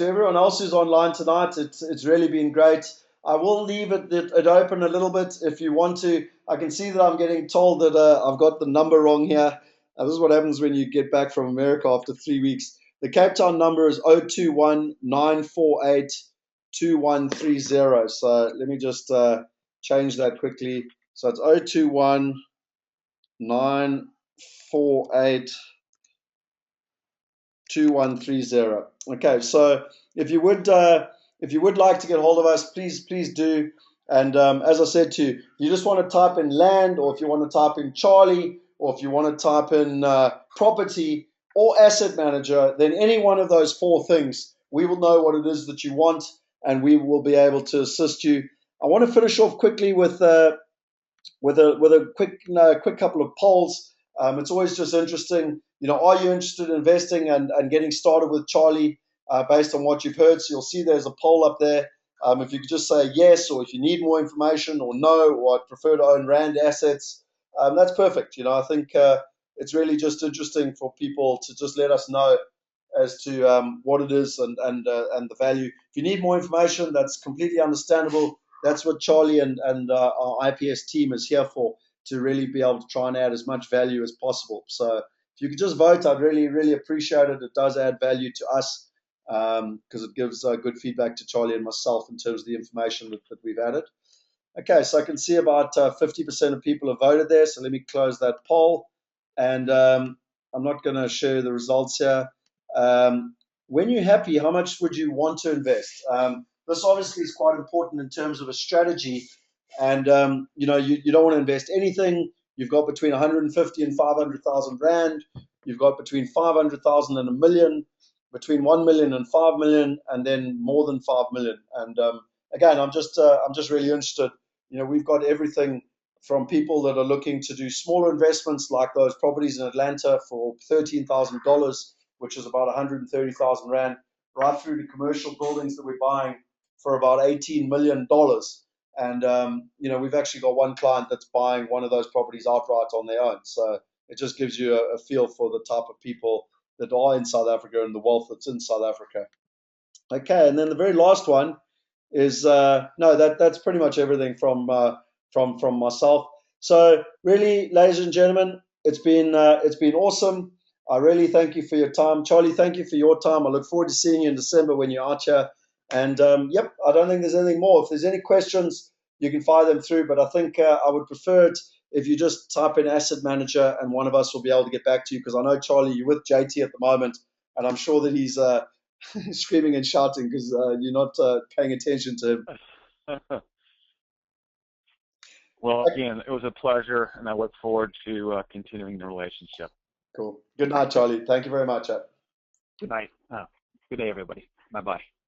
Speaker 1: everyone else who's online tonight, it's really been great. I will leave it open a little bit if you want to. I can see that I'm getting told that I've got the number wrong here. This is what happens when you get back from America after 3 weeks. The Cape Town number is 021-948-2130. So let me just change that quickly. So it's 021-948-2130. Okay, so if you would like to get hold of us, please do. And as I said to you, you just want to type in land, or if you want to type in Charlie, or if you want to type in property or asset manager, then any one of those 4 things, we will know what it is that you want. and we will be able to assist you. I want to finish off quickly with a quick couple of polls. It's always just interesting. Are you interested in investing and getting started with Charlie based on what you've heard? So you'll see there's a poll up there. If you could just say yes, or if you need more information, or no, or I'd prefer to own Rand assets, that's perfect. I think it's really just interesting for people to just let us know as to what it is and the value. If you need more information, that's completely understandable. That's what Charlie and our IPS team is here for, to really be able to try and add as much value as possible. So if you could just vote, I'd really, really appreciate it. It does add value to us because it gives good feedback to Charlie and myself in terms of the information that we've added. Okay, so I can see about 50% of people have voted there. So let me close that poll. And I'm not going to share the results here. When you're happy, how much would you want to invest? This obviously is quite important in terms of a strategy. And, you don't want to invest anything. You've got between 150 and 500,000 Rand. You've got between 500,000 and a million, between 1 million and 5 million, and then more than 5 million. And again, I'm just really interested. We've got everything from people that are looking to do smaller investments like those properties in Atlanta for $13,000, which is about 130,000 Rand, right through to commercial buildings that we're buying for about $18 million. And, we've actually got one client that's buying one of those properties outright on their own. So it just gives you a feel for the type of people that are in South Africa and the wealth that's in South Africa. Okay, and then the very last one is that's pretty much everything from myself. So really, ladies and gentlemen, it's been awesome. I really thank you for your time. Charlie, thank you for your time. I look forward to seeing you in December when you're out here. And I don't think there's anything more. If there's any questions, you can fire them through. But I think I would prefer it if you just type in asset manager, and one of us will be able to get back to you, because I know, Charlie, you're with JT at the moment, and I'm sure that he's screaming and shouting because you're not paying attention to him.
Speaker 2: Well, again, it was a pleasure, and I look forward to continuing the relationship.
Speaker 1: Cool. Good night, Charlie. Thank you very much.
Speaker 2: Good night. Good day, everybody. Bye-bye.